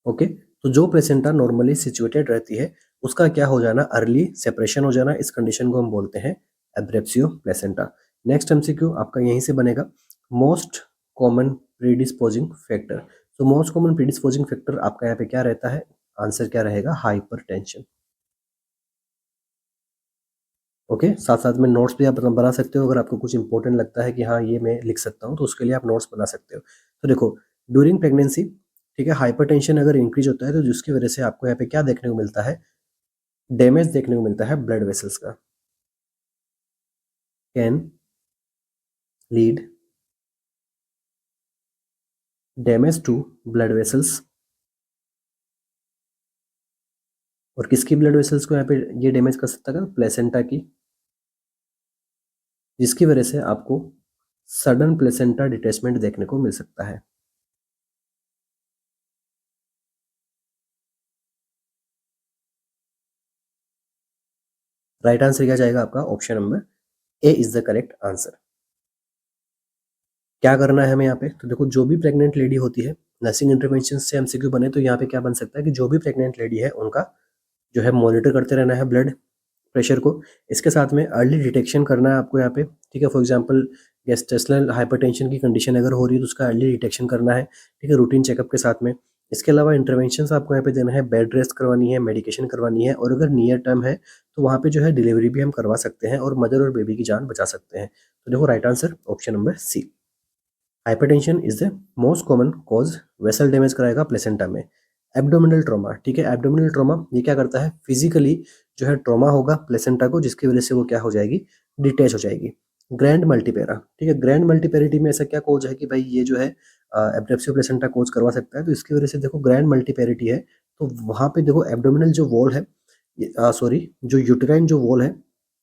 Okay, तो जो प्लेसेंटा नॉर्मली सिचुएटेड रहती है उसका क्या हो जाना, अर्ली सेपरेशन हो जाना, इस कंडीशन को हम बोलते हैं एब्रेप्सियो प्लेसेंटा। नेक्स्ट एमसीक्यू आपका यहीं से बनेगा, मोस्ट कॉमन प्रीडिस्पोजिंग फैक्टर। तो मोस्ट कॉमन प्रीडिस्पोजिंग फैक्टर आपका यहाँ पे क्या रहता है? आंसर क्या रहेगा? हाइपरटेंशन। ओके, साथ साथ में नोट्स भी आप बना सकते हो, अगर आपको कुछ इंपॉर्टेंट लगता है कि हाँ ये मैं लिख सकता हूँ तो उसके लिए आप नोट्स बना सकते हो। तो देखो, ड्यूरिंग प्रेगनेंसी, ठीक है, हाइपरटेंशन अगर इंक्रीज होता है तो जिसकी वजह से आपको यहाँ पे क्या देखने को मिलता है, डैमेज देखने को मिलता है ब्लड वेसल्स का, can lead damage to blood vessels. और किसकी ब्लड वेसल्स को यहाँ पे ये डैमेज कर सकता है? प्लेसेंटा की, जिसकी वजह से आपको सडन प्लेसेंटा डिटैचमेंट देखने को मिल सकता है। राइट आंसर क्या जाएगा आपका? Option number A is the correct answer. क्या करना है हमें यहाँ पे? तो देखो, जो भी प्रेग्नेंट लेडी होती है, नर्सिंग इंटरवेंशन से एमसीक्यू बने तो यहाँ पे क्या बन सकता है कि जो भी प्रेग्नेंट लेडी है उनका जो है मॉनिटर करते रहना है ब्लड प्रेशर को। इसके साथ में अर्ली डिटेक्शन करना है आपको यहाँ पे, ठीक है। फॉर एग्जांपल गेस्टेशनल हाइपरटेंशन की कंडीशन अगर हो रही है तो उसका अर्ली डिटेक्शन करना है, ठीक है, रूटीन चेकअप के साथ में। इसके अलावा इंटरवेंशंस आपको यहाँ पे देना है, बेड रेस्ट करवानी है, मेडिकेशन करवानी है, और अगर नियर टर्म है तो वहाँ पे जो है डिलीवरी भी हम करवा सकते हैं और मदर और बेबी की जान बचा सकते हैं। तो देखो, right answer option number C. Hypertension is the most common cause vessel damage कराएगा प्लेसेंटा में। एब्डोमिनल ट्रॉमा, ठीक है, एब्डोमिनल ट्रॉमा ये क्या करता है, फिजिकली जो है ट्रॉमा होगा प्लेसेंटा को, जिसकी वजह से वो क्या हो जाएगी, डिटैच हो जाएगी। ग्रैंड मल्टीपेरा, ठीक है, ग्रैंड मल्टीपेरिटी में ऐसा क्या कोज है कि भाई ये जो है एब्रेप्सियो प्लेसेंटा कोज करवा सकता है, तो इसकी वजह से देखो ग्रैंड मल्टीपेरिटी है, तो वहाँ पे देखो एब्डोमिनल जो वॉल है, सॉरी जो यूटेराइन जो वॉल है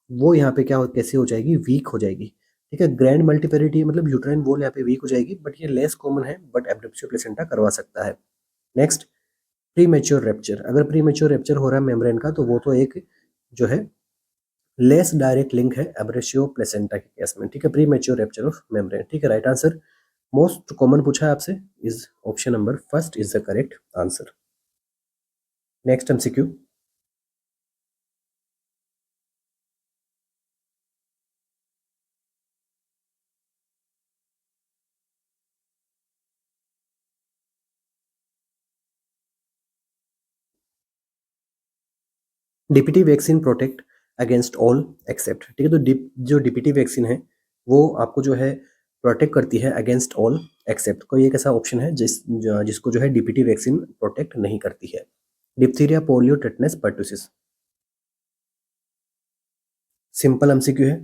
वो यहाँ पे कैसे हो जाएगी, वीक हो जाएगी। ठीक है, ग्रैंड मल्टीपेरिटी मतलब यूट्राइन वॉल यहाँ पे वीक हो जाएगी, बट ये लेस कॉमन है, बट एब्डक्सियो प्लेसेंटा करवा सकता है। Next, pre mature rupture. अगर प्री मेच्योर रेप्चर हो रहा है मेम्ब्रेन का, तो वो तो एक जो है लेस डायरेक्ट लिंक है एब्रेशियो प्लेसेंटा के केस में। ठीक है, pre mature rupture of membrane. ठीक है, राइट आंसर मोस्ट कॉमन पूछा है आपसे is option number first is the correct answer. Next MCQ, DPT vaccine protect against all except. ठीक है, तो जो डीपीटी वैक्सीन है वो आपको जो है प्रोटेक्ट करती है अगेंस्ट ऑल एक्सेप्ट। कोई एक ऐसा ऑप्शन है जिसको जो है डीपीटी वैक्सीन प्रोटेक्ट नहीं करती है। Diphtheria, polio, tetanus, pertussis. Simple MCQ है,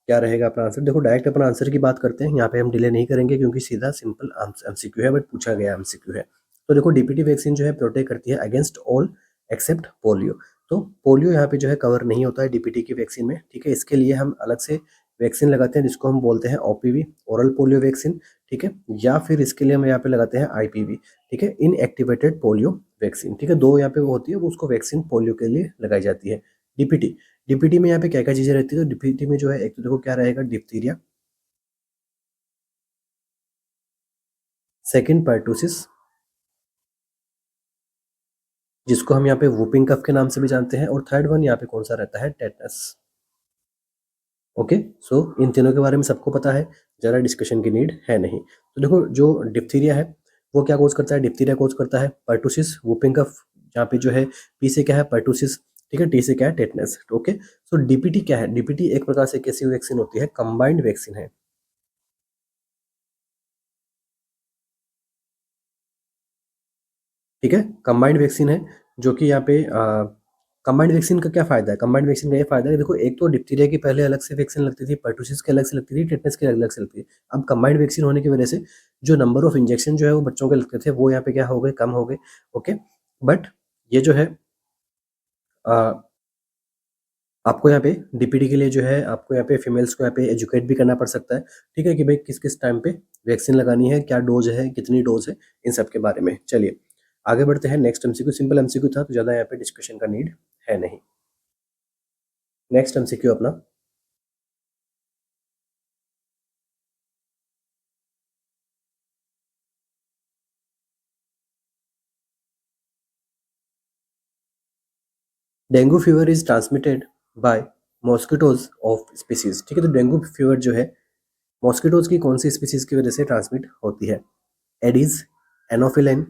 क्या रहेगा अपना आंसर? देखो डायरेक्ट अपना आंसर की बात करते हैं, यहाँ पे हम डिले नहीं करेंगे क्योंकि सीधा सिंपल एमसीक्यू है, बट पूछा गया एमसीक्यू है। तो देखो डीपीटी वैक्सीन जो है प्रोटेक्ट करती है अगेंस्ट ऑल एक्सेप्ट पोलियो। तो पोलियो यहाँ पे जो है कवर नहीं होता है डीपीटी की वैक्सीन में। ठीक है, इसके लिए हम अलग से वैक्सीन लगाते हैं जिसको हम बोलते हैं ओपीवी, ओरल पोलियो वैक्सीन। ठीक है, या फिर इसके लिए हम यहाँ पे लगाते हैं आईपीवी। ठीक है, इन एक्टिवेटेड पोलियो वैक्सीन। ठीक है, दो यहाँ पे वो होती है, वो उसको वैक्सीन पोलियो के लिए लगाई जाती है। डीपीटी, डीपीटी में यहाँ पे क्या क्या चीजें रहती है? तो डीपीटी में जो है एक तो देखो क्या रहेगा, डिप्थीरिया, सेकंड पर्टुसिस जिसको हम यहाँ पे वूपिंग कफ के नाम से भी जानते हैं, और थर्ड वन यहाँ पे कौन सा रहता है, टेटनस। ओके, सो इन तीनों के बारे में सबको पता है, ज़्यादा डिस्कशन की नीड है नहीं। तो देखो जो डिप्थीरिया है वो क्या कोज करता है, डिप्थीरिया कोज करता है पर्टुसिस, वूपिंग कफ जहाँ पे जो है पी से क्या है पर्टुसिस, ठीक है, टी से क्या है टेटनस। ओके, सो डीपीटी क्या है? डीपीटी एक प्रकार से कैसी वैक्सीन होती है, कंबाइंड वैक्सीन है। ठीक है, कंबाइंड वैक्सीन है जो कि यहाँ पे कंबाइंड वैक्सीन का क्या फायदा है? कंबाइंड वैक्सीन का ये फायदा है कि देखो एक तो डिप्थीरिया की पहले अलग से वैक्सीन लगती थी, पर्टुसिस की अलग से लगती थी, टेटनस की अलग से लगती थी। अब कंबाइंड वैक्सीन होने की वजह से जो नंबर ऑफ इंजेक्शन जो है वो बच्चों के लगते थे वो यहाँ पे क्या हो गए, कम हो गए। ओके, बट ये जो है आपको यहाँ पे डीपीटी के लिए जो है आपको यहाँ पे फीमेल्स को यहाँ पे एजुकेट भी करना पड़ सकता है। ठीक है, कि भाई किस किस टाइम पे वैक्सीन लगानी है, क्या डोज है, कितनी डोज है, इन सब के बारे में। चलिए आगे बढ़ते हैं। नेक्स्ट एमसीक्यू सिंपल एमसीक्यू था तो ज़्यादा यहाँ पे डिस्कशन का नीड है नहीं। नेक्स्ट एमसीक्यू अपना, dengue fever is transmitted by mosquitoes of species. ठीक है, तो डेंगू फीवर जो है मॉस्किटोज की कौन सी स्पीसीज की वजह से ट्रांसमिट होती है? एडीज, एनोफिलिन,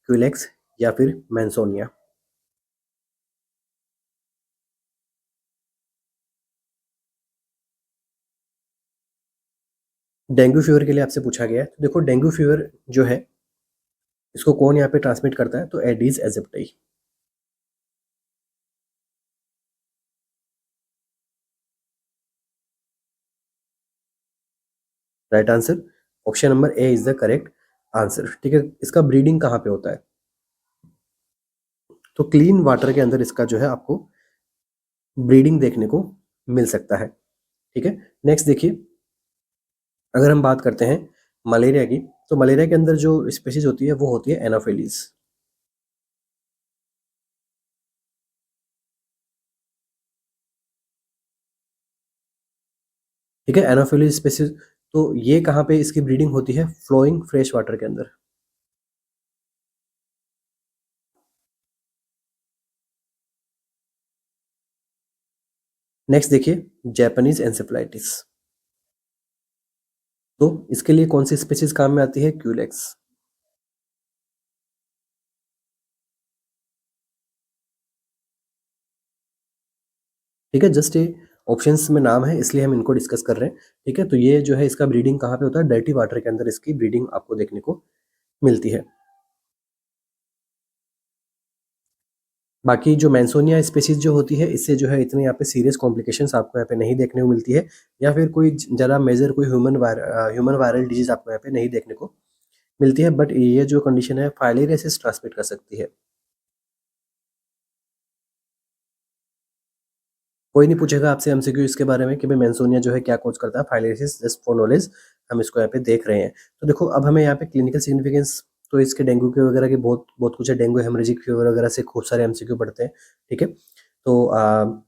क्यूलेक्स या फिर मैंसोनिया। डेंगू फीवर के लिए आपसे पूछा गया है, तो देखो डेंगू फीवर जो है इसको कौन यहाँ पे ट्रांसमिट करता है? तो Aedes aegypti. Right answer option number A is the correct answer. ठीक है, इसका ब्रीडिंग कहाँ पे होता है? तो क्लीन वाटर के अंदर इसका जो है आपको ब्रीडिंग देखने को मिल सकता है। ठीक है, नेक्स्ट देखिए, अगर हम बात करते हैं मलेरिया की, तो मलेरिया के अंदर जो स्पीसीज होती है वो होती है एनोफिलीज। ठीक है, एनोफिलीज स्पीसीज, तो ये कहाँ पे इसकी ब्रीडिंग होती है? फ्लोइंग फ्रेश वाटर के अंदर। नेक्स्ट देखिए, जापानीज एंसेफलाइटिस, तो इसके लिए कौन सी स्पीसीज काम में आती है? क्यूलेक्स। ठीक है, जस्ट ये ऑप्शंस में नाम है इसलिए हम इनको डिस्कस कर रहे हैं। ठीक है, तो ये जो है इसका ब्रीडिंग कहाँ पे होता है? डर्टी वाटर के अंदर इसकी ब्रीडिंग आपको देखने को मिलती है। बाकी जो मैंसोनिया स्पीसीज जो होती है इससे जो है इतने यहाँ पे सीरियस कॉम्प्लिकेशंस आपको यहाँ पे नहीं देखने को मिलती है, या फिर कोई ज़्यादा मेजर कोई ह्यूमन वायरल डिजीज आपको यहाँ पे नहीं देखने को मिलती है, बट ये जो कंडीशन है फाइलेरियासिस ट्रांसमिट कर सकती है। कोई नहीं पूछेगा आपसे एमसीक्यू इसके बारे में कि भाई मेंसोनिया जो है क्या कॉज करता है। फाइलेरियोसिस जस्ट फॉर नॉलेज हम इसको यहाँ पे देख रहे हैं। तो देखो अब हमें यहाँ पे क्लिनिकल सिग्निफिकेंस तो इसके डेंगू के वगैरह के बहुत बहुत कुछ है। डेंगू हेमरेजिक फीवर वगैरह से खूब सारे एमसीक्यू पढ़ते हैं। ठीक है, तो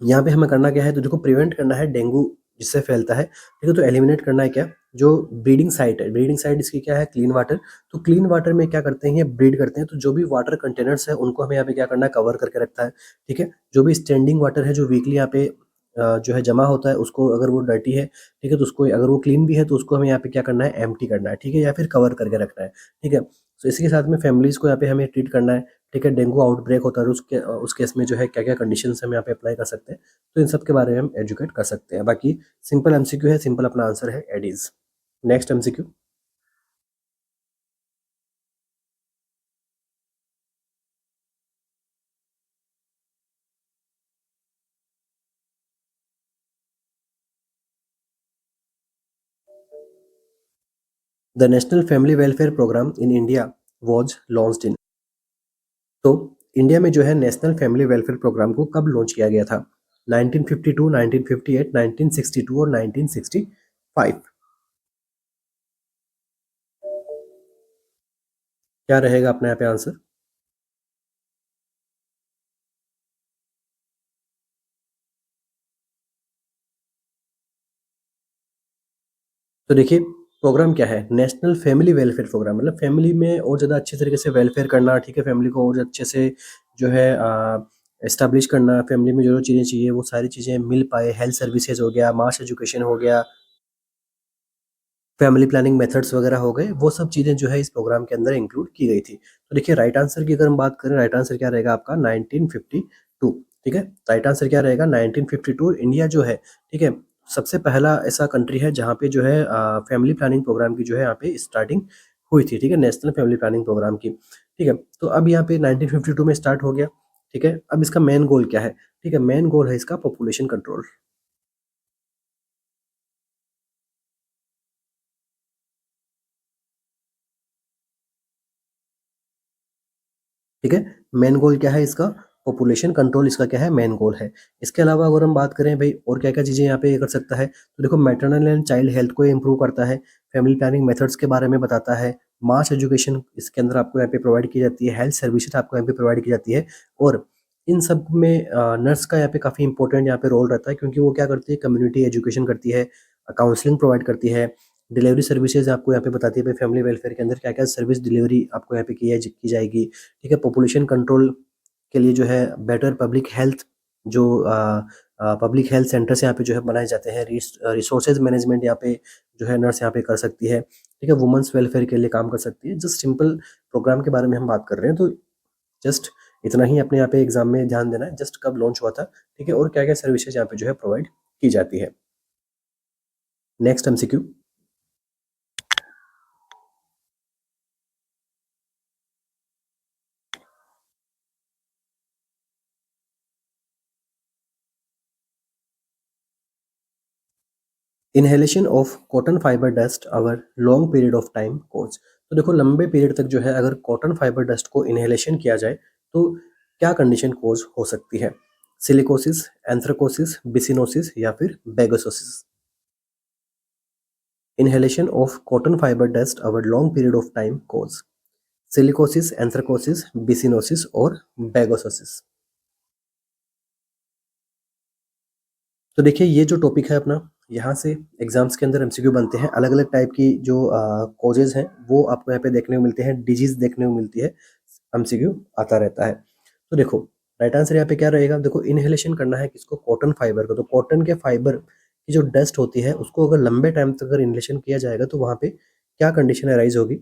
यहाँ पे हमें करना क्या है, तो देखो प्रिवेंट करना है डेंगू जिससे फैलता है। ठीक है, तो एलिमिनेट करना है क्या, जो ब्रीडिंग साइट है, ब्रीडिंग साइट इसकी क्या है, क्लीन वाटर। तो क्लीन वाटर में क्या करते हैं, ये ब्रीड करते हैं। तो जो भी वाटर कंटेनर्स है उनको हमें यहाँ पे क्या करना है, कवर करके रखता है। ठीक है, जो भी स्टैंडिंग वाटर है जो वीकली यहाँ पे जो है जमा होता है, उसको अगर वो डर्टी है, ठीक है, तो उसको अगर वो क्लीन भी है तो उसको हमें यहाँ पे क्या करना है, एम्प्टी करना है। ठीक है, या फिर कवर करके रखना है। ठीक है, तो इसी के साथ में फैमिलीज को यहाँ पे हमें ट्रीट करना है। ठीक है, डेंगू आउटब्रेक होता है तो उस केस में जो है क्या क्या कंडीशंस हम यहाँ पे अप्लाई कर सकते हैं, तो इन सब के बारे में हम एजुकेट कर सकते हैं। बाकी सिंपल एमसीक्यू है, सिंपल अपना आंसर है Aedes. Next MCQ. The national family welfare programme in India was launched in. तो इंडिया में जो है नेशनल फैमिली वेलफेयर प्रोग्राम को कब लॉन्च किया गया था, 1952, 1958, 1962 और 1965? क्या रहेगा अपना यहाँ पे आंसर? तो देखिए प्रोग्राम क्या है, नेशनल फैमिली वेलफेयर प्रोग्राम, मतलब फैमिली में और ज़्यादा अच्छे तरीके से वेलफेयर करना। ठीक है, फैमिली को और अच्छे से जो है एस्टैब्लिश करना, फैमिली में जो जो चीज़ें चाहिए वो सारी चीज़ें मिल पाए। हेल्थ सर्विसेज हो गया, मास एजुकेशन हो गया, फैमिली प्लानिंग मेथड्स वगैरह हो गए, वो सब चीज़ें जो है इस प्रोग्राम के अंदर इंक्लूड की गई थी। तो देखिए राइट आंसर की अगर हम बात करें, राइट आंसर क्या रहेगा आपका, 1952। ठीक है, राइट आंसर क्या रहेगा, 1952। इंडिया जो है, ठीक है, सबसे पहला ऐसा कंट्री है जहाँ पे जो है फैमिली प्लानिंग प्रोग्राम की जो है यहाँ पे स्टार्टिंग हुई थी। ठीक है, नेशनल फैमिली प्लानिंग प्रोग्राम की। ठीक है, तो अब यहाँ पे 1952 में स्टार्ट हो गया। ठीक है, अब इसका मेन गोल क्या है, ठीक है, मेन गोल है इसका पॉपुलेशन कंट्रोल। ठीक है, मेन गोल क्या है इसका, पॉपुलेशन कंट्रोल इसका क्या है, मेन गोल है। इसके अलावा अगर हम बात करें भाई और क्या क्या चीज़ें यहाँ पे ये कर सकता है, तो देखो मैटरनल एंड चाइल्ड हेल्थ को इम्प्रूव करता है, फैमिली प्लानिंग मेथड्स के बारे में बताता है, मास एजुकेशन इसके अंदर आपको यहाँ पे प्रोवाइड की जाती है, हेल्थ सर्विसेज आपको यहाँ पे प्रोवाइड की जाती है। और इन सब में नर्स का यहाँ पे काफ़ी इंपॉर्टेंट यहाँ पे रोल रहता है, क्योंकि वो क्या करती है, कम्युनिटी एजुकेशन करती है, काउंसलिंग प्रोवाइड करती है, डिलीवरी सर्विसेज आपको यहाँ पे बताती है भाई फैमिली वेलफेयर के अंदर क्या क्या सर्विस डिलीवरी आपको यहाँ पे की जाएगी। ठीक है, पॉपुलेशन कंट्रोल के लिए जो है बेटर पब्लिक हेल्थ, जो पब्लिक हेल्थ सेंटर्स यहाँ पे जो है बनाए जाते हैं, रिसोर्सेज मैनेजमेंट यहाँ पे जो है नर्स यहाँ पे कर सकती है। ठीक है, वुमेन्स वेलफेयर के लिए काम कर सकती है। जस्ट सिंपल प्रोग्राम के बारे में हम बात कर रहे हैं, तो जस्ट इतना ही अपने यहाँ पे एग्जाम में ध्यान देना है, जस्ट कब लॉन्च हुआ था, ठीक है, और क्या क्या सर्विसेज यहाँ पे जो है प्रोवाइड की जाती है। Next MCQ. Inhalation of cotton fibre dust over long period of time cause. तो देखो लंबे पीरियड तक जो है अगर कॉटन फाइबर डस्ट को इनहेलेशन किया जाए तो क्या कंडीशन कोज हो सकती है, सिलिकोसिस, एंथ्रेकोसिस, बिसिनोसिस या फिर bagassosis? Inhalation of cotton fibre dust over long period of time cause silicosis, anthracosis, byssinosis और बेगोसोसिस? तो देखिए ये जो टॉपिक है अपना, यहाँ से एग्जाम्स के अंदर एमसीक्यू बनते हैं। अलग अलग टाइप की जो कॉजेज हैं वो आपको यहाँ पे देखने को मिलते हैं, डिजीज देखने को मिलती है, एमसीक्यू आता रहता है। तो देखो राइट आंसर यहाँ पे क्या रहेगा, देखो इनहेलेशन करना है किसको, कॉटन फाइबर को। तो कॉटन के फाइबर की जो डस्ट होती है उसको अगर लंबे टाइम तक अगर इनहेलेशन किया जाएगा तो वहाँ पे क्या कंडीशन अराइज होगी,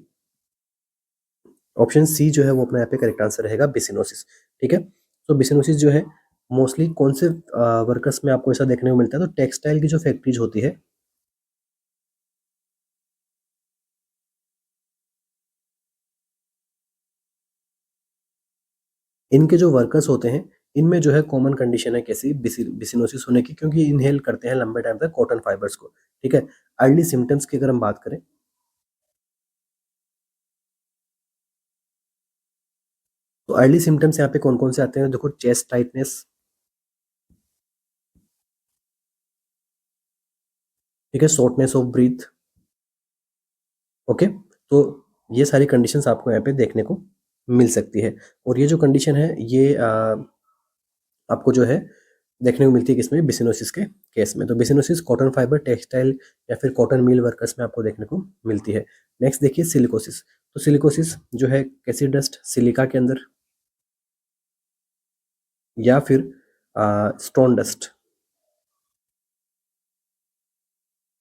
ऑप्शन सी जो है वो अपना यहाँ पे करेक्ट आंसर रहेगा, बिसिनोसिस। ठीक है, तो बिसिनोसिस जो है मोस्टली कौन से वर्कर्स में आपको ऐसा देखने को मिलता है, तो टेक्सटाइल की जो फैक्ट्रीज होती है, इनके जो वर्कर्स होते हैं, इनमें जो है कॉमन कंडीशन है कैसी, बिसिनोसिस होने की, क्योंकि इनहेल करते हैं लंबे टाइम तक कॉटन फाइबर्स को। ठीक है, अर्ली सिम्टम्स की अगर हम बात करें, तो अर्ली सिम्टम्स यहाँ पे कौन कौन से आते हैं, देखो चेस्ट टाइटनेस, ठीक है, शॉर्टनेस ऑफ ब्रीथ। ओके, तो ये सारी कंडीशंस आपको यहाँ पे देखने को मिल सकती है। और ये जो कंडीशन है ये आपको जो है देखने को मिलती है किसमें, बिसिनोसिस के केस में। तो बिसिनोसिस कॉटन फाइबर टेक्सटाइल या फिर कॉटन मिल वर्कर्स में आपको देखने को मिलती है। नेक्स्ट देखिए सिलिकोसिस। तो सिलिकोसिस जो है कैसी डस्ट, सिलिका के अंदर या फिर स्टोन डस्ट।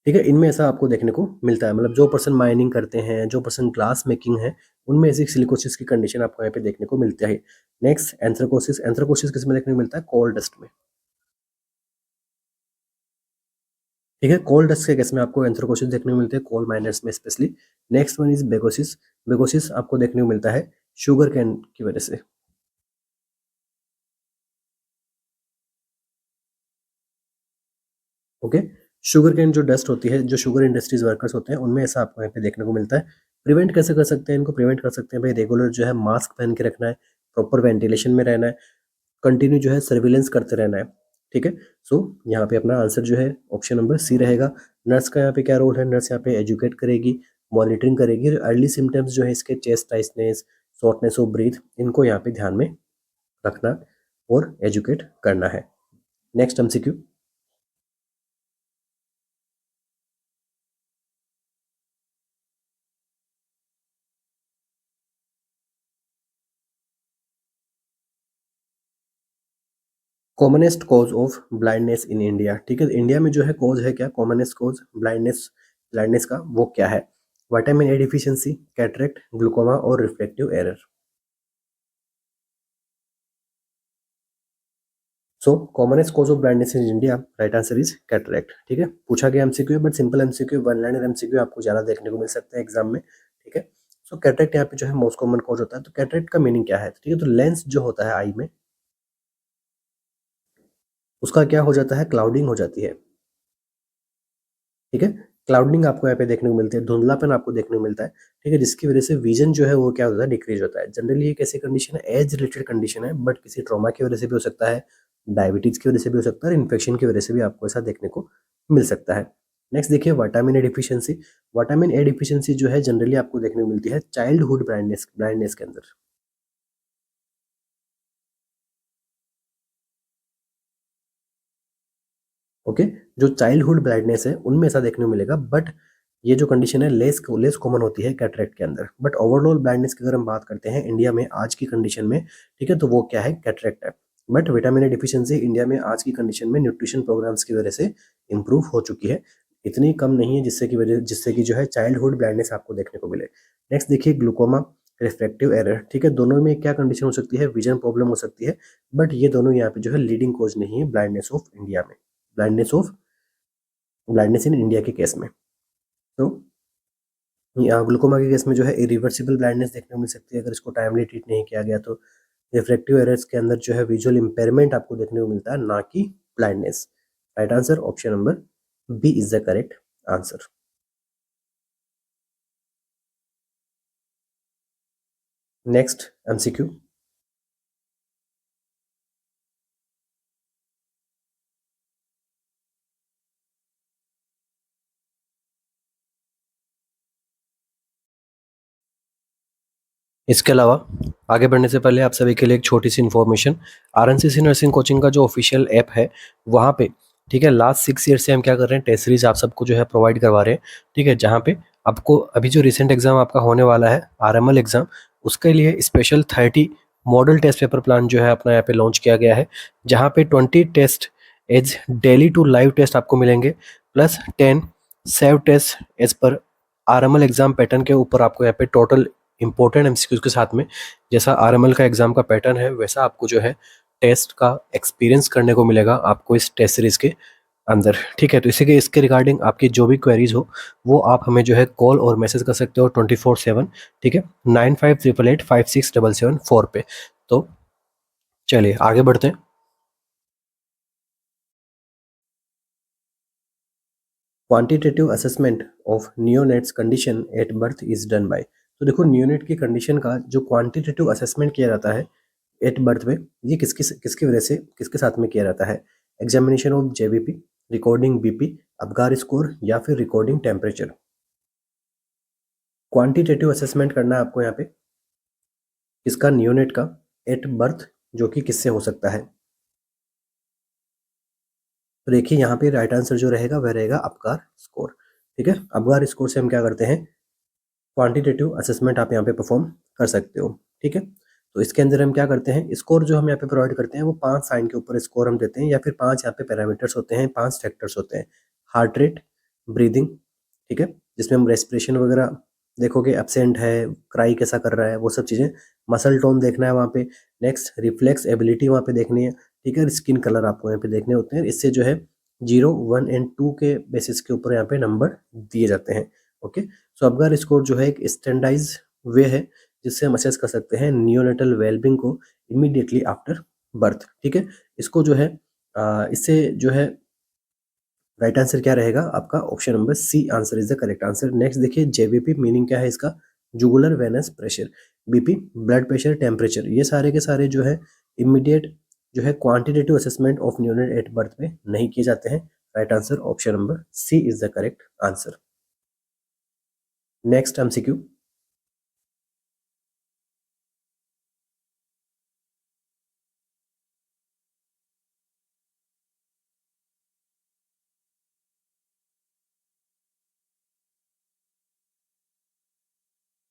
ठीक है, इनमें ऐसा आपको देखने को मिलता है, मतलब जो पर्सन माइनिंग करते हैं, जो पर्सन ग्लास मेकिंग है, उनमें ऐसी सिलिकोसिस की कंडीशन आपको यहाँ पे देखने को मिलता है। Next anthracosis. एंथ्राकोसिस किस में देखने को मिलता है, कोल डस्ट में। ठीक है, कोल डस्ट के केस में आपको एंथ्राकोसिस देखने को मिलते हैं, कोल माइनर्स में specially. Next one is bagassosis. Bagassosis आपको देखने को मिलता है शुगर कैन की वजह से। ओके, शुगर कैन जो डस्ट होती है, जो शुगर इंडस्ट्रीज वर्कर्स होते हैं, उनमें ऐसा आपको यहाँ पे देखने को मिलता है। प्रिवेंट कैसे कर सकते हैं इनको, प्रिवेंट कर सकते हैं भाई, रेगुलर जो है मास्क पहन के रखना है, प्रॉपर वेंटिलेशन में रहना है, कंटिन्यू जो है सर्विलेंस करते रहना है। ठीक है, सो यहाँ पे अपना आंसर जो है ऑप्शन नंबर सी रहेगा। नर्स का यहाँ पे क्या रोल है, नर्स यहाँ पे एजुकेट करेगी, मॉनिटरिंग करेगी, अर्ली सिम्टम्स जो है इसके chest tightness, shortness of breath, इनको यहाँ पे ध्यान में रखना और एजुकेट करना है। Next MCQ. Commonest cause of blindness in India. ठीक है, इंडिया में जो है कॉज है क्या, कॉमनेस्ट कॉज ब्लाइंडनेस, ब्लाइंडनेस का वो क्या है, vitamin A deficiency, cataract, glaucoma और refractive error. So commonest cause of blindness in India, right answer is cataract. ठीक है, पूछा गया एमसीक्यू है, but simple MCQ, one liner MCQ आपको ज्यादा देखने को मिल सकता है एग्जाम में। ठीक है, सो कैटरेक्ट यहाँ पे जो है मोस्ट कॉमन कॉज होता है। तो कैटरेक्ट का मीनिंग क्या है, ठीक है, तो लेंस जो होता है आई में, उसका क्या हो जाता है, क्लाउडिंग हो जाती है। ठीक है, क्लाउडिंग आपको यहाँ पे देखने को मिलती है, धुंधलापन आपको देखने को मिलता है। ठीक है, जिसकी वजह से विजन जो है वो क्या होता है, डिक्रीज होता है। जनरली ये कैसी कंडीशन है, एज रिलेटेड कंडीशन है, बट किसी ट्रॉमा की वजह से भी हो सकता है, डायबिटीज की वजह से भी हो सकता है, और इन्फेक्शन की वजह से भी आपको ऐसा देखने को मिल सकता है। नेक्स्ट देखिए vitamin A deficiency. Vitamin A deficiency जो है जनरली आपको देखने को मिलती है चाइल्डहुड ब्लाइंडनेस, ब्लाइंडनेस के अंदर। ओके, जो चाइल्डहुड ब्लाइंडनेस है उनमें ऐसा देखने को मिलेगा, बट ये जो कंडीशन है लेस लेस कॉमन होती है कैटरेक्ट के अंदर। बट ओवरऑल ब्लाइंडनेस की अगर हम बात करते हैं इंडिया में आज की कंडीशन में, ठीक है, तो वो क्या है, कैटरेक्ट है। But vitamin A deficiency India में आज की कंडीशन में न्यूट्रिशन प्रोग्राम्स की वजह से इंप्रूव हो चुकी है, इतनी कम नहीं है जिससे कि जो है चाइल्डहुड ब्लाइंडनेस आपको देखने को मिले। नेक्स्ट देखिए ग्लूकोमा, रिफ्लेक्टिव एरर। ठीक है, दोनों में क्या कंडीशन हो सकती है, विजन प्रॉब्लम हो सकती है, बट ये दोनों यहाँ पे जो है लीडिंग कोज नहीं है ब्लाइंडनेस ऑफ इंडिया में, blindness of blindness in India के केस में। तो यहाँ ग्लूकोमा के केस में जो है इरिवर्सिबल ब्लाइंडनेस देखने को मिल सकती है अगर इसको टाइमली ट्रीट नहीं किया गया तो। रिफ्लेक्टिव एरर्स के अंदर जो है विजुअल इंपेयरमेंट आपको देखने को मिलता है, ना कि blindness. Right answer option number B is the correct answer. Next MCQ. इसके अलावा आगे बढ़ने से पहले आप सभी के लिए एक छोटी सी इन्फॉर्मेशन, आरएनसीसी नर्सिंग कोचिंग का जो ऑफिशियल ऐप है वहाँ पे, ठीक है, लास्ट 6 ईयर से हम क्या कर रहे हैं, टेस्ट सीरीज आप सबको जो है प्रोवाइड करवा रहे हैं। ठीक है, जहाँ पे आपको अभी जो रिसेंट एग्जाम आपका होने वाला है आरएमएल एग्जाम, उसके लिए special 30 model test paper plan जो है अपना यहाँ पे लॉन्च किया गया है, जहाँ पे 20 test as daily two live test आपको मिलेंगे, प्लस 10 सेव टेस्ट एज पर आरएमएल एग्जाम पैटर्न के ऊपर आपको यहाँ पे टोटल इंपॉर्टेंट एमसीक्यूज के साथ में, जैसा आरएमएल का एग्जाम का पैटर्न है वैसा आपको जो है टेस्ट का एक्सपीरियंस करने को मिलेगा आपको इस टेस्ट सीरीज के अंदर। ठीक है, तो इसी के इसके रिगार्डिंग आपकी जो भी क्वेरीज हो वो आप हमें जो है कॉल और मैसेज कर सकते हो 24/7। ठीक है, 9588856774 पे। तो चलिए आगे बढ़ते हैं। Quantitative assessment of neonates condition at birth is done by. तो देखो नियोनेट की कंडीशन का जो क्वांटिटेटिव असेसमेंट किया जाता है एट बर्थ में, ये किसकी किसकी वजह से किसके साथ में किया जाता है, examination of JBP, recording BP, Apgar score या फिर रिकॉर्डिंग टेम्परेचर। क्वांटिटेटिव असेसमेंट करना है आपको यहाँ पे इसका नियोनेट का एट बर्थ, जो कि किससे हो सकता है। तो देखिए यहाँ पे राइट आंसर जो रहेगा वह रहेगा अबगार स्कोर। ठीक है, अबगार स्कोर से हम क्या करते हैं, क्वांटिटेटिव असेसमेंट आप यहाँ पे परफॉर्म कर सकते हो। ठीक है, तो इसके अंदर हम क्या करते हैं, स्कोर जो हम यहाँ पे प्रोवाइड करते हैं वो 5 साइन के ऊपर स्कोर हम देते हैं, या फिर 5 यहाँ पे पैरामीटर्स होते हैं, 5 फैक्टर्स होते हैं। हार्ट रेट, ब्रीदिंग, ठीक है, जिसमें हम रेस्पिरेशन वगैरह देखोगे, एब्सेंट है, क्राई कैसा कर रहा है, वो सब चीज़ें, मसल टोन देखना है वहाँ पे, नेक्स्ट रिफ्लेक्स एबिलिटी वहाँ पे देखनी है। ठीक है, स्किन कलर आपको यहाँ पे देखने होते हैं। इससे जो है 0, 1 एंड 2 के बेसिस के ऊपर यहाँ पे नंबर दिए जाते हैं। ओके, सो अबगार स्कोर जो है एक स्टैंडर्डाइज वे है जिससे हम असेस कर सकते हैं नियोनेटल वेलबिंग को इमीडिएटली आफ्टर बर्थ। ठीक है, इसको जो है इससे जो है राइट आंसर क्या रहेगा आपका, option number C answer is the correct answer. Next देखिए, जेबीपी मीनिंग क्या है इसका, jugular venous pressure. BP blood pressure, temperature, ये सारे के सारे जो है इमीडिएट जो है quantitative assessment of neonate at birth में नहीं किए जाते हैं। Right answer option number C is the correct answer. Next MCQ,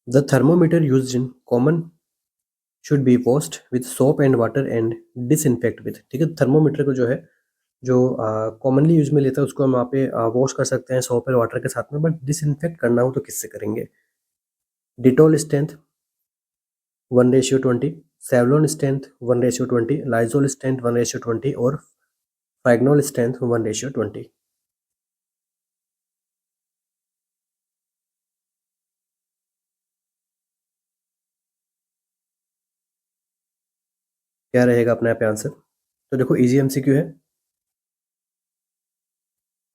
the thermometer used in common should be washed with soap and water and disinfect with. ठीक है, thermometer को जो है जो कॉमनली यूज में लेता है उसको हम वहाँ पे वॉश कर सकते हैं सोप और वाटर के साथ में, बट डिसइंफेक्ट करना हो तो किससे करेंगे। Dettol strength 1:20, Savlon strength 1:20, Lizol strength 1:20 और फ्रैगनोल स्ट्रेंथ 1:20। क्या रहेगा अपने यहाँ पे आंसर। तो देखो इजी एमसीक्यू है,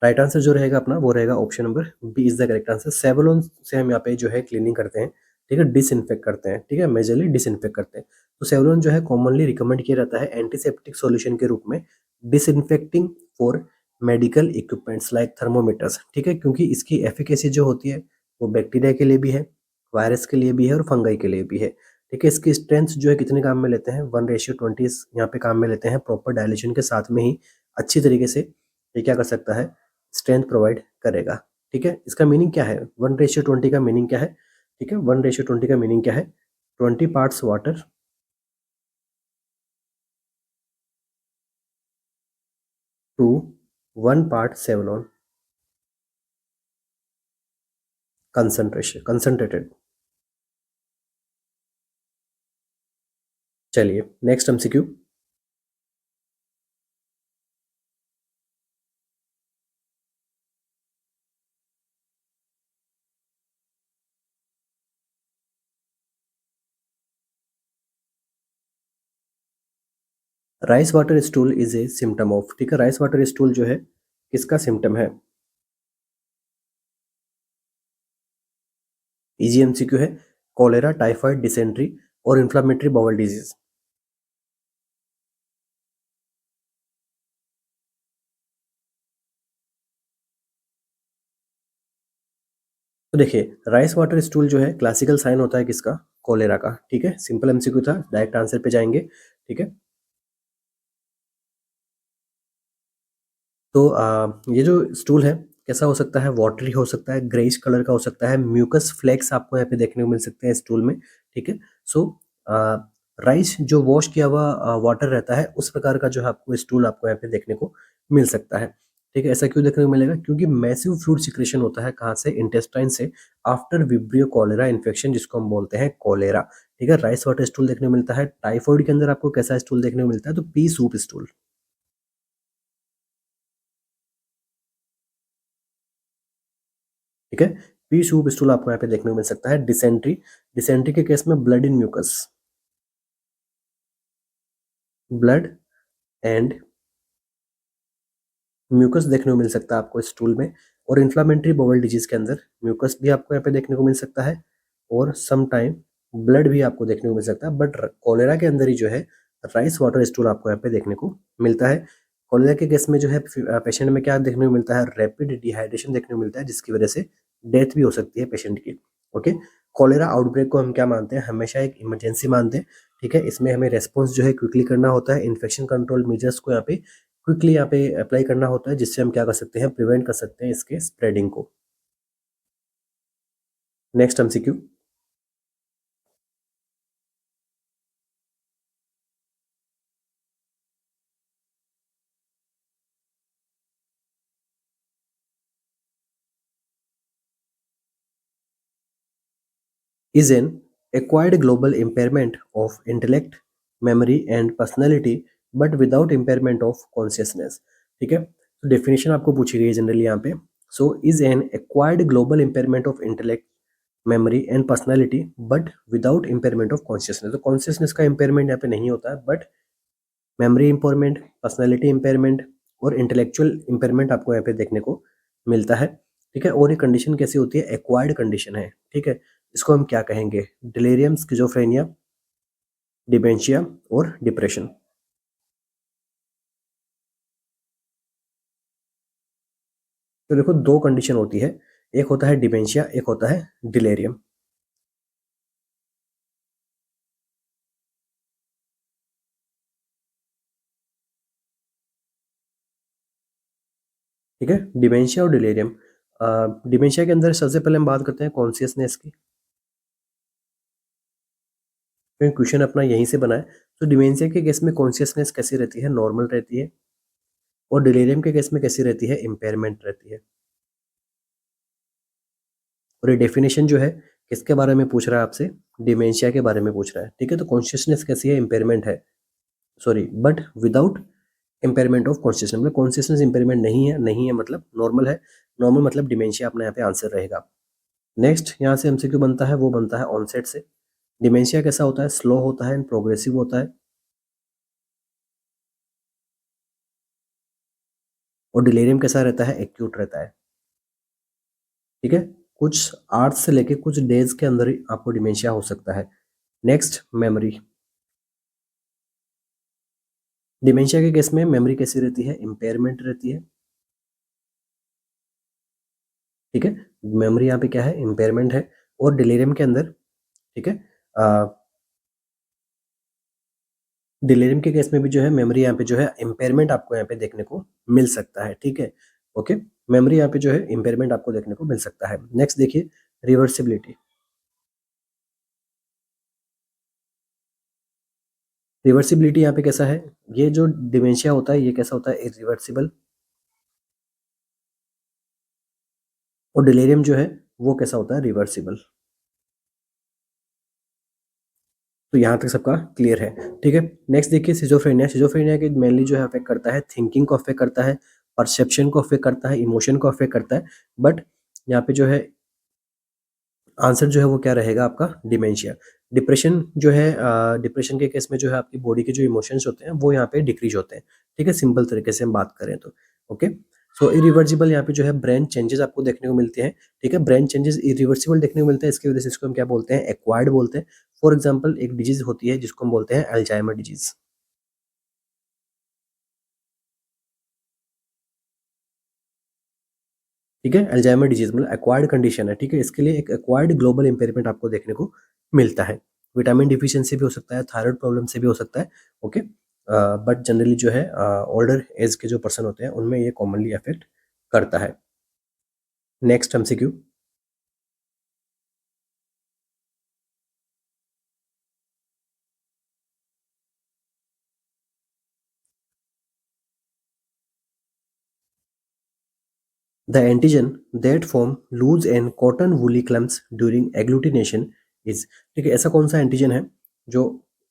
राइट आंसर जो रहेगा अपना वो रहेगा option number B is the correct answer. Savlon से हम यहाँ पे जो है क्लीनिंग करते हैं, ठीक है, डिसइंफेक्ट करते हैं, ठीक है, मेजरली डिसइंफेक्ट करते हैं। तो सेवलॉन जो है कॉमनली रिकमेंड किया जाता है एंटीसेप्टिक सॉल्यूशन के रूप में, disinfecting for medical equipments like thermometers. ठीक है, क्योंकि इसकी एफिकेसी जो होती है वो बैक्टीरिया के लिए भी है, वायरस के लिए भी है और फंगाई के लिए भी है। ठीक है, इसकी स्ट्रेंथ जो है कितने काम में लेते हैं, 1:20 यहाँ पे काम में लेते हैं। प्रॉपर डायल्यूशन के साथ में ही अच्छी तरीके से ये क्या कर सकता है, स्ट्रेंथ प्रोवाइड करेगा। ठीक है, इसका मीनिंग क्या है, 1:20 का मीनिंग क्या है। ठीक है, 1:20 का मीनिंग क्या है, 20 parts water to 1 part Savlon, concentration concentrated. चलिए next MCQ, rice water stool is a symptom of. ठीक है, राइस वाटर स्टूल जो है किसका सिम्टम है। इजी एमसीक्यू है, कॉलेरा, टाइफाइड, डिसेंट्री और इन्फ्लामेटरी बाउल डिजीज। तो देखिए राइस वाटर स्टूल जो है क्लासिकल साइन होता है किसका, कॉलेरा का। ठीक है, सिंपल एमसीक्यू था, डायरेक्ट आंसर पे जाएंगे। ठीक है, तो ये जो स्टूल है कैसा हो सकता है, वाटरी हो सकता है, ग्रेइश कलर का हो सकता है, म्यूकस फ्लेक्स आपको यहाँ पे देखने को मिल सकते हैं स्टूल में। ठीक है, सो राइस जो वॉश किया हुआ वाटर रहता है उस प्रकार का जो है आपको स्टूल आपको यहाँ पे देखने को मिल सकता है। ठीक है, ऐसा क्यों देखने को मिलेगा, क्योंकि मैसिव फ्लूइड सिक्रेशन होता है कहाँ से, इंटेस्टाइन से, आफ्टर विब्रियो कॉलेरा इन्फेक्शन जिसको हम बोलते हैं कॉलेरा। ठीक है, राइस वाटर स्टूल देखने को मिलता है। टाइफॉइड के अंदर आपको कैसा स्टूल देखने को मिलता है, तो पी सूप स्टूल। ठीक है, पी सूप स्टूल आपको यहाँ पे देखने को मिल सकता है। डिसेंट्री, डिसेंट्री के केस में blood in mucus, blood and mucus देखने को मिल सकता है आपको स्टूल में। और इन्फ्लामेटरी बाउल डिजीज के अंदर म्यूकस भी आपको यहाँ पे देखने को मिल सकता है और सम टाइम ब्लड भी आपको देखने को मिल सकता है। बट कॉलेरा के अंदर ही जो है राइस वाटर स्टूल आपको यहाँ पे देखने को मिलता है। कॉलेरा के केस में जो है पेशेंट में क्या देखने को मिलता है, रैपिड डिहाइड्रेशन देखने को मिलता है, जिसकी वजह से डेथ भी हो सकती है पेशेंट की। ओके, कॉलेरा आउटब्रेक को हम क्या मानते हैं, हमेशा एक इमरजेंसी मानते हैं। ठीक है, इसमें हमें रेस्पॉन्स जो है क्विकली करना होता है, इन्फेक्शन कंट्रोल मेजर्स को यहाँ पे क्विकली यहाँ पे अप्लाई करना होता है, जिससे हम क्या कर सकते हैं, प्रिवेंट कर सकते हैं इसके स्प्रेडिंग को। Next MCQ, is an acquired global impairment of intellect, memory and personality but without impairment of consciousness। ठीक है, तो डेफिनेशन आपको पूछी गई है जनरली यहाँ पे। So is an acquired global impairment of intellect, memory and personality but without impairment of consciousness. तो कॉन्शियसनेस का इम्पेयरमेंट यहाँ पे नहीं होता है, but memory impairment, personality impairment और इंटेलेक्चुअल इम्पेयरमेंट आपको यहाँ पे देखने को मिलता है। ठीक है, और ये कंडीशन कैसी होती है, एक्वायर्ड कंडीशन है। ठीक है, इसको हम क्या कहेंगे, डिलेरियम, स्किज़ोफ्रेनिया, डिमेंशिया और डिप्रेशन। तो देखो दो कंडीशन होती है, एक होता है डिमेंशिया, एक होता है डिलेरियम। ठीक है, डिमेंशिया और डिलेरियम। डिमेंशिया के अंदर सबसे पहले हम बात करते हैं कॉन्शियसनेस की, क्योंकि क्वेश्चन अपना यहीं से बना है। तो डिमेंशिया के केस में कॉन्शियसनेस कैसी रहती है, नॉर्मल रहती है, और डिलेरियम के केस में कैसी रहती है, इम्पेयरमेंट रहती है। और ये डेफिनेशन जो है किसके बारे में पूछ रहा है आपसे, डिमेंशिया के बारे में पूछ रहा है। ठीक है, तो कॉन्शियसनेस कैसी है, इम्पेयरमेंट है, sorry but without impairment of consciousness, मतलब कॉन्शियसनेस इम्पेयरमेंट नहीं है, नहीं है मतलब नॉर्मल है, नॉर्मल मतलब डिमेंशिया अपना यहाँ पे आंसर रहेगा। नेक्स्ट यहाँ से एमसीक्यू बनता है, वो बनता है ऑनसेट से। डिमेंशिया कैसा होता है, स्लो होता है एंड प्रोग्रेसिव होता है, और डिलेरियम कैसा रहता है, एक्यूट रहता है। ठीक है, कुछ आवर्स से लेके कुछ डेज के अंदर ही आपको डिमेंशिया हो सकता है। Next, memory. डिमेंशिया के केस में मेमोरी कैसी रहती है, इम्पेयरमेंट रहती है। ठीक है, मेमोरी यहाँ पे क्या है, इम्पेयरमेंट है। और डिलीरियम के अंदर, ठीक है, डिलीरियम के केस में भी जो है मेमोरी यहाँ पे जो है इम्पेयरमेंट आपको यहाँ पे देखने को मिल सकता है। ठीक है, ओके, मेमोरी यहाँ पे जो है इम्पेयरमेंट आपको देखने को मिल सकता है। नेक्स्ट देखिए, रिवर्सिबिलिटी। रिवर्सिबिलिटी यहाँ पे कैसा है, ये जो डिमेंशिया होता है ये कैसा होता है, इरिवर्सिबल, और डिलीरियम जो है वो कैसा होता है, रिवर्सिबल। तो यहाँ तक सबका क्लियर है। ठीक है, नेक्स्ट देखिए, सिजोफ्रेनिया। सिजोफ्रेनिया के मेनली जो है अफेक्ट करता है, थिंकिंग को अफेक्ट करता है, परसेप्शन को अफेक्ट करता है, इमोशन को अफेक्ट करता है, बट यहाँ पे जो है आंसर जो है वो क्या रहेगा आपका, डिमेंशिया। डिप्रेशन जो है, डिप्रेशन के केस में जो है आपकी बॉडी के जो इमोशंस होते हैं वो यहाँ पे डिक्रीज होते हैं। ठीक है, सिंपल तरीके से हम बात करें तो। ओके, सो इरिवर्सिबल यहाँ पे जो है ब्रेन चेंजेस आपको देखने को मिलते हैं। ठीक है, ब्रेन चेंजेस इरिवर्सिबल देखने को मिलते हैं, इसकी वजह से इसको हम क्या बोलते हैं, एक्वायर्ड बोलते हैं। फॉर एग्जाम्पल एक डिजीज होती है जिसको हम बोलते हैं अल्जाइमर डिजीज। ठीक है, अल्जाइमर डिजीज मतलब एक्वायर्ड कंडीशन है। ठीक है, इसके लिए एक एक्वायर्ड ग्लोबल इम्पेयरमेंट आपको देखने को मिलता है। विटामिन डिफिशियंसी भी हो सकता है, थायराइड प्रॉब्लम से भी हो सकता है। ओके, बट जनरली जो है ओल्डर एज के जो पर्सन होते हैं उनमें ये कॉमनली अफेक्ट करता है। Next MCQ, the antigen that form loose and cotton woolly clumps during agglutination is. ठीक है, ऐसा कौन सा एंटीजन है जो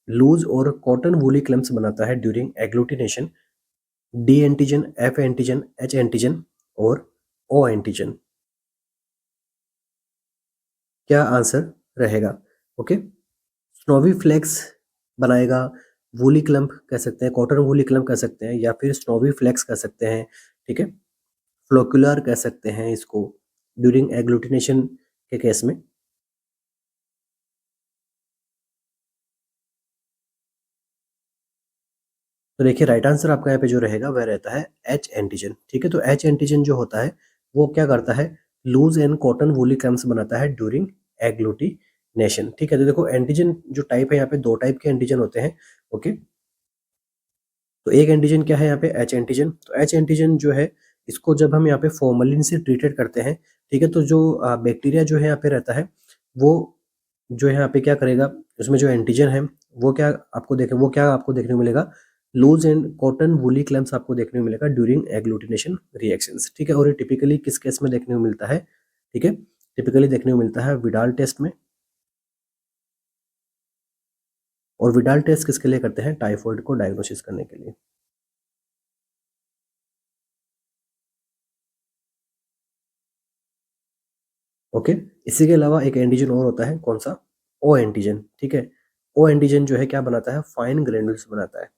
लूज और कॉटन वूली क्लम्प्स बनाता है during agglutination, D antigen, F antigen, H antigen और ओ एंटीजन। क्या आंसर रहेगा। ओके, स्नोवी फ्लेक्स बनाएगा, वूली क्लम्प कह सकते हैं, कॉटन वूली क्लम्प कह सकते हैं, या फिर स्नोवी फ्लेक्स कह सकते हैं। ठीक है, फ्लोकुलर कह सकते हैं इसको ड्यूरिंग एग्लूटिनेशन के केस में। तो देखिए राइट आंसर आपका यहाँ पे जो रहेगा वह रहता है एच एंटीजन। ठीक है, तो एच एंटीजन जो होता है वो क्या करता है, loose and cotton woolly clumps बनाता है ड्यूरिंग एग्लूटिनेशन। ठीक है, तो देखो एंटीजन जो टाइप है यहाँ पे दो टाइप के एंटीजन होते हैं। ओके, तो एक एंटीजन क्या है यहाँ पे, एच एंटीजन। तो एच एंटीजन जो है इसको जब हम यहाँ पे फॉर्मलिन से ट्रीटेड करते हैं, ठीक है, तो जो बैक्टीरिया जो है यहाँ पे रहता है वो जो है यहाँ पे क्या करेगा, उसमें जो एंटीजन है वो क्या आपको देखने को मिलेगा, loose and cotton woolly clumps आपको देखने को मिलेगा ड्यूरिंग एग्लूटिनेशन रिएक्शंस। ठीक है, और ये टिपिकली किस केस में देखने को मिलता है, ठीक है, टिपिकली देखने को मिलता है विडाल टेस्ट में। और विडाल टेस्ट किसके लिए करते हैं, टाइफॉइड को डायग्नोसिस करने के लिए। ओके, इसी के अलावा एक एंटीजन और होता है, कौन सा, ओ एंटीजन। ठीक है, ओ एंटीजन जो है क्या बनाता है, फाइन ग्रेन्यूल्स बनाता है।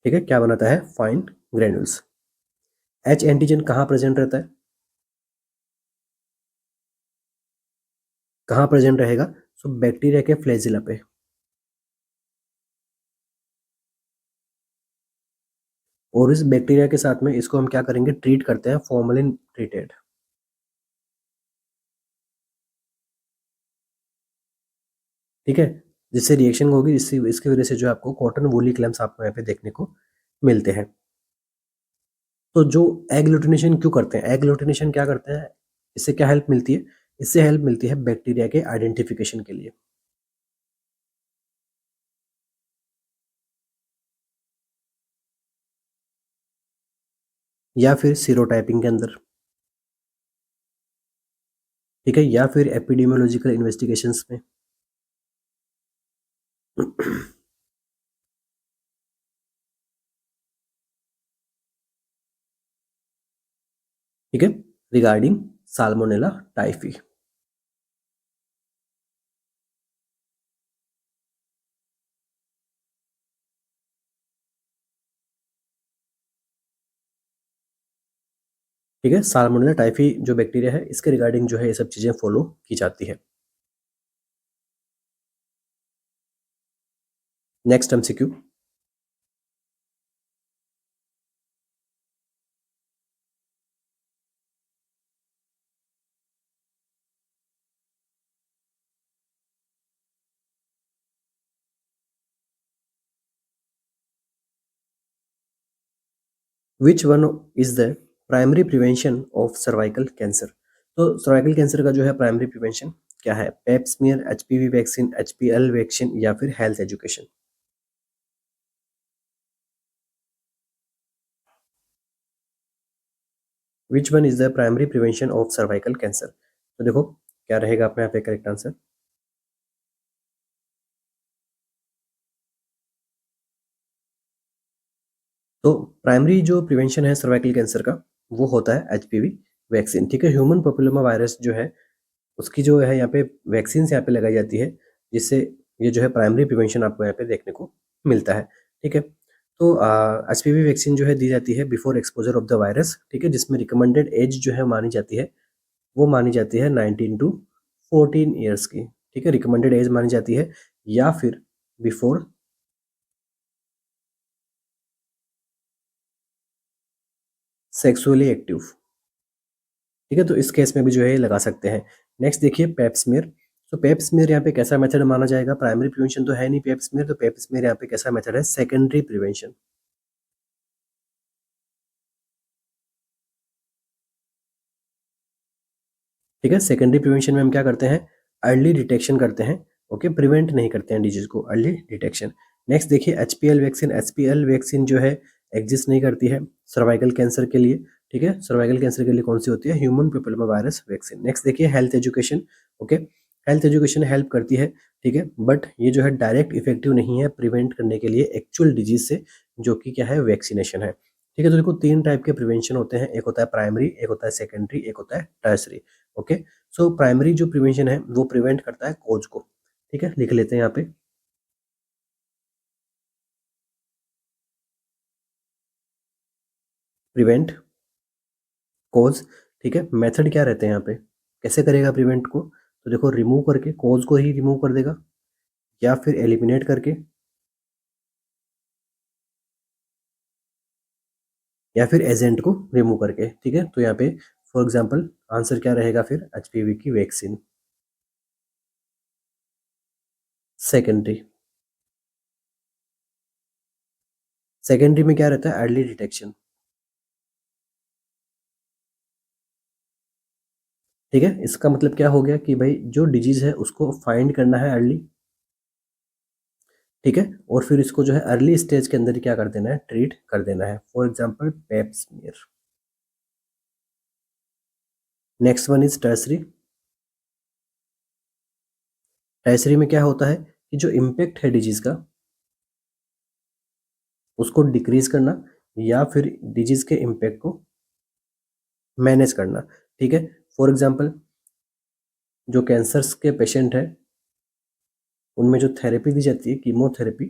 ठीक है, क्या बनाता है, फाइन ग्रेन्यूल्स। एच एंटीजन कहाँ प्रेजेंट रहता है, कहाँ प्रेजेंट रहेगा, सो बैक्टीरिया के फ्लैजिला पे। और इस बैक्टीरिया के साथ में इसको हम क्या करेंगे, ट्रीट करते हैं, फॉर्मलिन ट्रीटेड। ठीक है, जिससे रिएक्शन होगी, इसकी वजह से जो आपको कॉटन वूली क्लैम्स आपको यहाँ पे देखने को मिलते हैं। तो जो एग्लूटिनेशन क्यों करते हैं, एग्लूटिनेशन क्या करते हैं, इससे क्या हेल्प मिलती है, इससे हेल्प मिलती है बैक्टीरिया के आइडेंटिफिकेशन के लिए, या फिर सीरोटाइपिंग के अंदर। ठीक है, या फिर एपिडेमियोलॉजिकल इन्वेस्टिगेशंस में। ठीक है, रिगार्डिंग साल्मोनेला टाइफी। ठीक है, साल्मोनेला टाइफी जो बैक्टीरिया है इसके रिगार्डिंग जो है ये सब चीजें फॉलो की जाती है। Next MCQ, which one is the primary prevention of cervical cancer. तो सर्वाइकल कैंसर का जो है प्राइमरी प्रिवेंशन क्या है, pap smear, HPV vaccine, HPL vaccine, या फिर health education. Which one is the primary prevention of cervical cancer. तो देखो क्या रहेगा अपने यहाँ पे करेक्ट आंसर। तो प्राइमरी जो प्रिवेंशन है सर्वाइकल कैंसर का वो होता है एचपीवी वैक्सीन। ठीक है, ह्यूमन पेपिलोमा वायरस जो है उसकी जो है यहाँ पे वैक्सीन यहाँ पे लगाई जाती है, जिससे ये जो है प्राइमरी प्रिवेंशन आपको यहाँ पे देखने को मिलता है। ठीक है, तो एचपीवी वैक्सीन जो है दी जाती है before exposure of the virus. ठीक है, जिसमें रिकमेंडेड एज जो है मानी जाती है वो मानी जाती है 19 टू 14 ईयर्स की। ठीक है, रिकमेंडेड एज मानी जाती है, या फिर बिफोर सेक्सुअली एक्टिव। ठीक है, तो इस केस में भी जो है ये लगा सकते हैं। नेक्स्ट देखिए पेप्समेयर। तो पेप्समेयर यहाँ पे कैसा मेथड माना जाएगा, प्राइमरी प्रिवेंशन तो है नहीं पेप्समेयर, तो पेप्समेयर यहाँ पे कैसा मेथड है, सेकेंडरी प्रिवेंशन। ठीक है, सेकेंडरी प्रिवेंशन में हम क्या करते हैं, अर्ली डिटेक्शन करते हैं। ओके, प्रिवेंट नहीं करते हैं डिजीज को, अर्ली डिटेक्शन। नेक्स्ट देखिए एचपीएल वैक्सीन। एचपीएल वैक्सीन जो है एग्जिस्ट नहीं करती है सर्वाइकल कैंसर के लिए। ठीक है, सर्वाइकल कैंसर के लिए कौन सी होती है, human papilloma virus vaccine. Next देखिए health education. Okay, health education help करती है, ठीक है, बट ये जो है डायरेक्ट इफेक्टिव नहीं है प्रिवेंट करने के लिए एक्चुअल डिजीज से, जो कि क्या है, वैक्सीनेशन है। ठीक है, तो देखो तीन टाइप के प्रिवेंशन होते हैं, एक होता है प्राइमरी, एक होता है सेकेंडरी, एक होता है टर्सरी। ओके, सो प्राइमरी जो प्रिवेंशन है वो प्रिवेंट करता है कोज को। ठीक है, लिख लेते हैं यहाँ पे, प्रिवेंट कोज। ठीक है, मेथड क्या रहते हैं यहाँ पे, कैसे करेगा प्रिवेंट को, तो देखो रिमूव करके कोज को ही रिमूव कर देगा, या फिर एलिमिनेट करके, या फिर एजेंट को रिमूव करके। ठीक है, तो यहाँ पे फॉर एग्जांपल आंसर क्या रहेगा फिर, एचपीवी की वैक्सीन। सेकेंडरी, सेकेंडरी में क्या रहता है, अर्ली डिटेक्शन। ठीक है, इसका मतलब क्या हो गया कि भाई जो डिजीज है उसको फाइंड करना है अर्ली। ठीक है, और फिर इसको जो है अर्ली स्टेज के अंदर क्या कर देना है, ट्रीट कर देना है। For example Pep smear. Next one is tertiary. Tertiary में क्या होता है कि जो इम्पेक्ट है डिजीज का उसको डिक्रीज करना, या फिर डिजीज के इम्पेक्ट को मैनेज करना। ठीक है, फॉर एग्जांपल जो कैंसर्स के पेशेंट है उनमें जो थेरेपी दी जाती है, कीमोथेरेपी,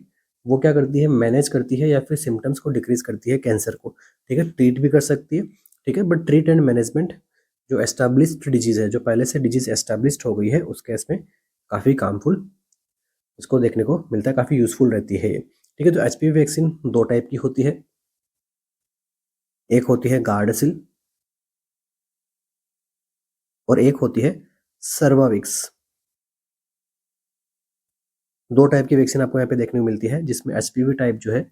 वो क्या करती है, मैनेज करती है या फिर सिम्टम्स को डिक्रीज करती है कैंसर को। ठीक है, ट्रीट भी कर सकती है। ठीक है, बट ट्रीट एंड मैनेजमेंट जो एस्टैब्लिश्ड डिजीज है, जो पहले से डिजीज एस्टैब्लिश्ड हो गई है, उस केस में काफ़ी कामफुल इसको देखने को मिलता है, काफ़ी यूजफुल रहती है ये। ठीक है, तो एचपीवी वैक्सीन दो टाइप की होती है, एक होती है गार्डासिल और एक होती है सर्वाविक्स। दो टाइप की वैक्सीन आपको यहाँ पे देखने को मिलती है, जिसमें एचपीवी टाइप जो है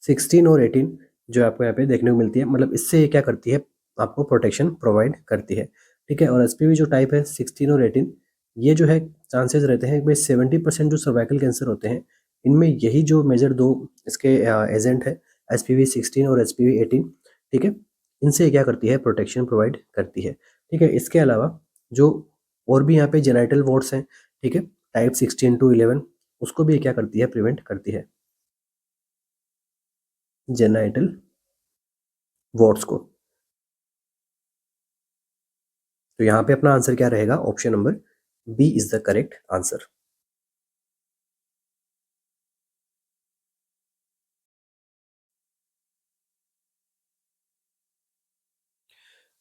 16 और 18 जो आपको यहाँ पे देखने को मिलती है, मतलब इससे ये क्या करती है, आपको प्रोटेक्शन प्रोवाइड करती है। ठीक है, और एचपीवी जो टाइप है 16 और 18, ये जो है चांसेस रहते हैं कि भाई 70% जो सर्वाइकल कैंसर होते हैं इनमें यही जो मेजर दो इसके एजेंट है, एचपीवी 16 और एचपीवी 18। ठीक है, इनसे ये क्या करती है, प्रोटेक्शन प्रोवाइड करती है। ठीक है, इसके अलावा जो और भी यहाँ पे जेनाइटल वॉर्ड्स हैं, ठीक है, टाइप 16 to 11, उसको भी ये क्या करती है, प्रिवेंट करती है, जेनाइटल वॉर्ड्स को। तो यहाँ पे अपना आंसर क्या रहेगा, option number B is the correct answer.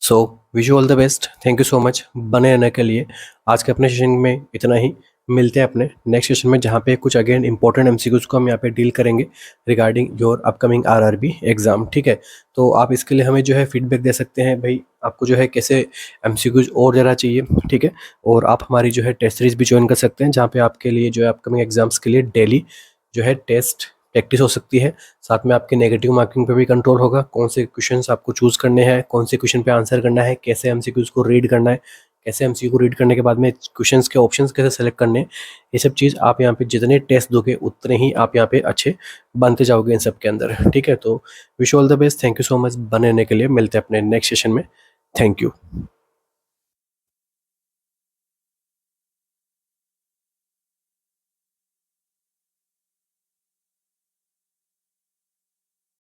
So wish you all the best, thank you so much बने रहने के लिए। आज के अपने सेशन में इतना ही, मिलते हैं अपने नेक्स्ट सेशन में, जहाँ पे कुछ अगेन इंपॉर्टेंट एमसीक्यूज को हम यहाँ पे डील करेंगे regarding your upcoming RRB exam. ठीक है, तो आप इसके लिए हमें जो है फीडबैक दे सकते हैं, भाई आपको जो है कैसे एमसीक्यूज और ज़्यादा चाहिए। ठीक है, और आप हमारी जो है टेस्ट सीरीज भी ज्वाइन कर सकते हैं, जहाँ पे आपके लिए जो है अपकमिंग एग्जाम्स के लिए डेली जो है टेस्ट प्रैक्टिस हो सकती है। साथ में आपके नेगेटिव मार्किंग पे भी कंट्रोल होगा, कौन से क्वेश्चंस आपको चूज़ करने हैं, कौन से क्वेश्चन पे आंसर करना है, कैसे एमसीक्यूज को रीड करना है, कैसे एमसीक्यू को रीड करने के बाद में क्वेश्चंस के ऑप्शंस कैसे सेलेक्ट करने हैं। ये सब चीज़ आप यहाँ पे जितने टेस्ट दोगे उतने ही आप यहाँ पे अच्छे बनते जाओगे इन सब के अंदर। ठीक है, तो wish all the best, thank you so much बने रहने के लिए। मिलते हैं अपने नेक्स्ट सेशन में, थैंक यू।